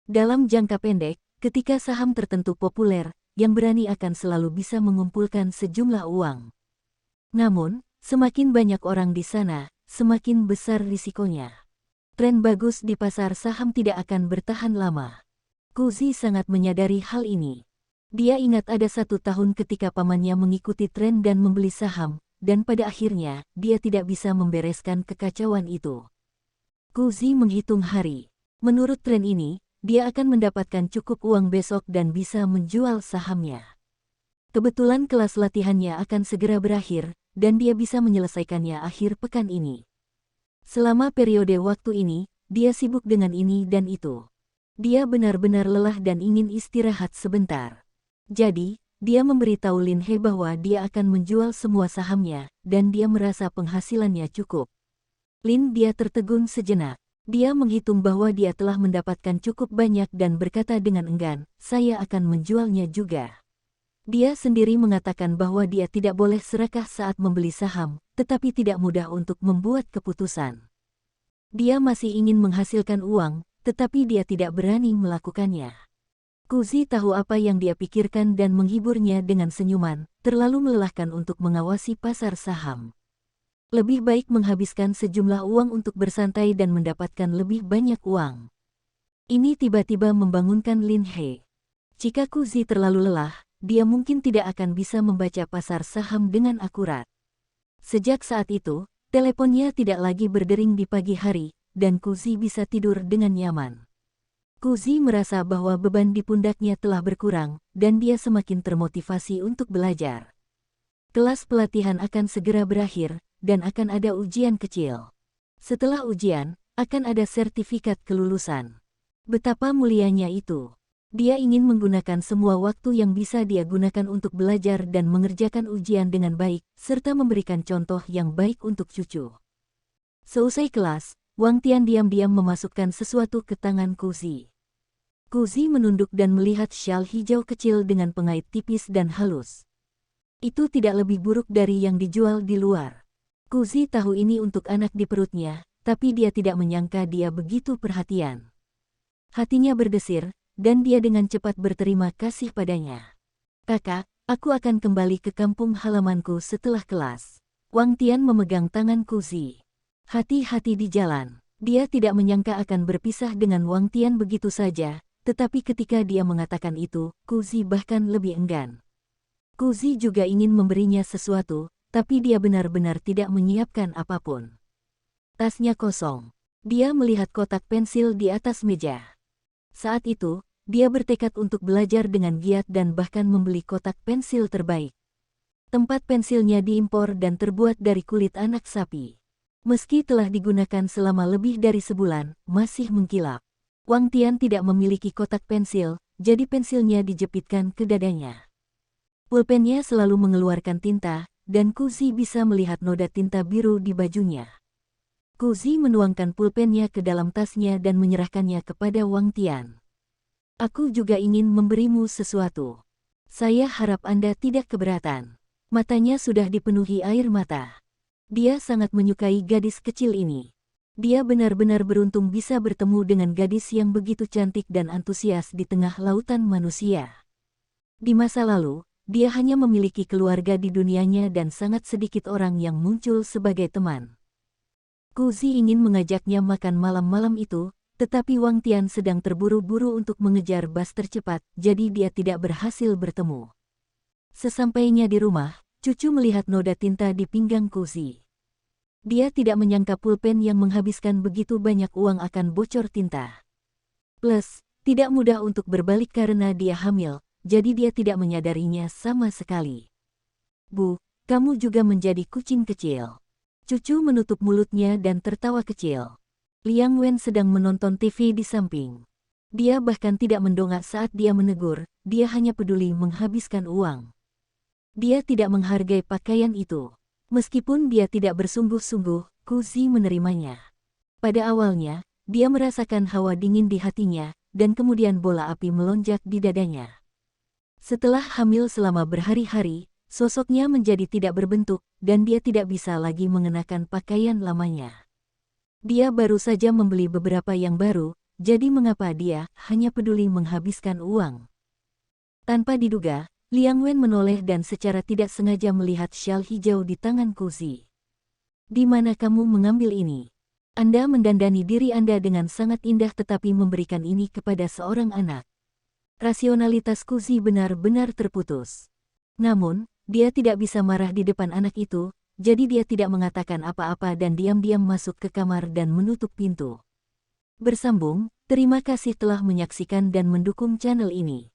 Dalam jangka pendek, ketika saham tertentu populer, yang berani akan selalu bisa mengumpulkan sejumlah uang. Namun, semakin banyak orang di sana, semakin besar risikonya. Tren bagus di pasar saham tidak akan bertahan lama. Ku Zi sangat menyadari hal ini. Dia ingat ada 1 tahun ketika pamannya mengikuti tren dan membeli saham, dan pada akhirnya, dia tidak bisa membereskan kekacauan itu. Ku Zi menghitung hari. Menurut tren ini, dia akan mendapatkan cukup uang besok dan bisa menjual sahamnya. Kebetulan kelas latihannya akan segera berakhir, dan dia bisa menyelesaikannya akhir pekan ini. Selama periode waktu ini, dia sibuk dengan ini dan itu. Dia benar-benar lelah dan ingin istirahat sebentar. Jadi, dia memberitahu Lin He bahwa dia akan menjual semua sahamnya, dan dia merasa penghasilannya cukup. Lin dia tertegun sejenak. Dia menghitung bahwa dia telah mendapatkan cukup banyak dan berkata dengan enggan, saya akan menjualnya juga. Dia sendiri mengatakan bahwa dia tidak boleh serakah saat membeli saham, tetapi tidak mudah untuk membuat keputusan. Dia masih ingin menghasilkan uang, tetapi dia tidak berani melakukannya. Ku Zi tahu apa yang dia pikirkan dan menghiburnya dengan senyuman, terlalu melelahkan untuk mengawasi pasar saham. Lebih baik menghabiskan sejumlah uang untuk bersantai dan mendapatkan lebih banyak uang. Ini tiba-tiba membangunkan Lin He. Jika Ku Zi terlalu lelah, dia mungkin tidak akan bisa membaca pasar saham dengan akurat. Sejak saat itu, teleponnya tidak lagi berdering di pagi hari, dan Kuzi bisa tidur dengan nyaman. Kuzi merasa bahwa beban di pundaknya telah berkurang, dan dia semakin termotivasi untuk belajar. Kelas pelatihan akan segera berakhir, dan akan ada ujian kecil. Setelah ujian, akan ada sertifikat kelulusan. Betapa mulianya itu. Dia ingin menggunakan semua waktu yang bisa dia gunakan untuk belajar dan mengerjakan ujian dengan baik, serta memberikan contoh yang baik untuk cucu. Seusai kelas, Wang Tian diam-diam memasukkan sesuatu ke tangan Kuzi. Kuzi menunduk dan melihat syal hijau kecil dengan pengait tipis dan halus. Itu tidak lebih buruk dari yang dijual di luar. Kuzi tahu ini untuk anak di perutnya, tapi dia tidak menyangka dia begitu perhatian. Hatinya berdesir, dan dia dengan cepat berterima kasih padanya. Kakak, aku akan kembali ke kampung halamanku setelah kelas. Wang Tian memegang tangan Kuzi. Hati-hati di jalan. Dia tidak menyangka akan berpisah dengan Wang Tian begitu saja, tetapi ketika dia mengatakan itu, Kuzi bahkan lebih enggan. Kuzi juga ingin memberinya sesuatu, tapi dia benar-benar tidak menyiapkan apapun. Tasnya kosong. Dia melihat kotak pensil di atas meja. Saat itu, dia bertekad untuk belajar dengan giat dan bahkan membeli kotak pensil terbaik. Tempat pensilnya diimpor dan terbuat dari kulit anak sapi. Meski telah digunakan selama lebih dari sebulan, masih mengkilap. Wang Tian tidak memiliki kotak pensil, jadi pensilnya dijepitkan ke dadanya. Pulpennya selalu mengeluarkan tinta, dan Kuzi bisa melihat noda tinta biru di bajunya. Kuzi menuangkan pulpennya ke dalam tasnya dan menyerahkannya kepada Wang Tian. Aku juga ingin memberimu sesuatu. Saya harap Anda tidak keberatan. Matanya sudah dipenuhi air mata. Dia sangat menyukai gadis kecil ini. Dia benar-benar beruntung bisa bertemu dengan gadis yang begitu cantik dan antusias di tengah lautan manusia. Di masa lalu, dia hanya memiliki keluarga di dunianya dan sangat sedikit orang yang muncul sebagai teman. Kuzi ingin mengajaknya makan malam-malam itu, tetapi Wang Tian sedang terburu-buru untuk mengejar bus tercepat, jadi dia tidak berhasil bertemu. Sesampainya di rumah, cucu melihat noda tinta di pinggang Kuzi. Dia tidak menyangka pulpen yang menghabiskan begitu banyak uang akan bocor tinta. Plus, tidak mudah untuk berbalik karena dia hamil, jadi dia tidak menyadarinya sama sekali. Bu, kamu juga menjadi kucing kecil. Cucu menutup mulutnya dan tertawa kecil. Liang Wen sedang menonton TV di samping. Dia bahkan tidak mendongak saat dia menegur, dia hanya peduli menghabiskan uang. Dia tidak menghargai pakaian itu. Meskipun dia tidak bersungguh-sungguh, Kuzi menerimanya. Pada awalnya, dia merasakan hawa dingin di hatinya, dan kemudian bola api melonjak di dadanya. Setelah hamil selama berhari-hari, sosoknya menjadi tidak berbentuk, dan dia tidak bisa lagi mengenakan pakaian lamanya. Dia baru saja membeli beberapa yang baru, jadi mengapa dia hanya peduli menghabiskan uang? Tanpa diduga, Liang Wen menoleh dan secara tidak sengaja melihat syal hijau di tangan Kuzi. Di mana kamu mengambil ini? Anda mendandani diri Anda dengan sangat indah tetapi memberikan ini kepada seorang anak. Rasionalitas Kuzi benar-benar terputus. Namun, dia tidak bisa marah di depan anak itu, jadi dia tidak mengatakan apa-apa dan diam-diam masuk ke kamar dan menutup pintu. Bersambung, terima kasih telah menyaksikan dan mendukung channel ini.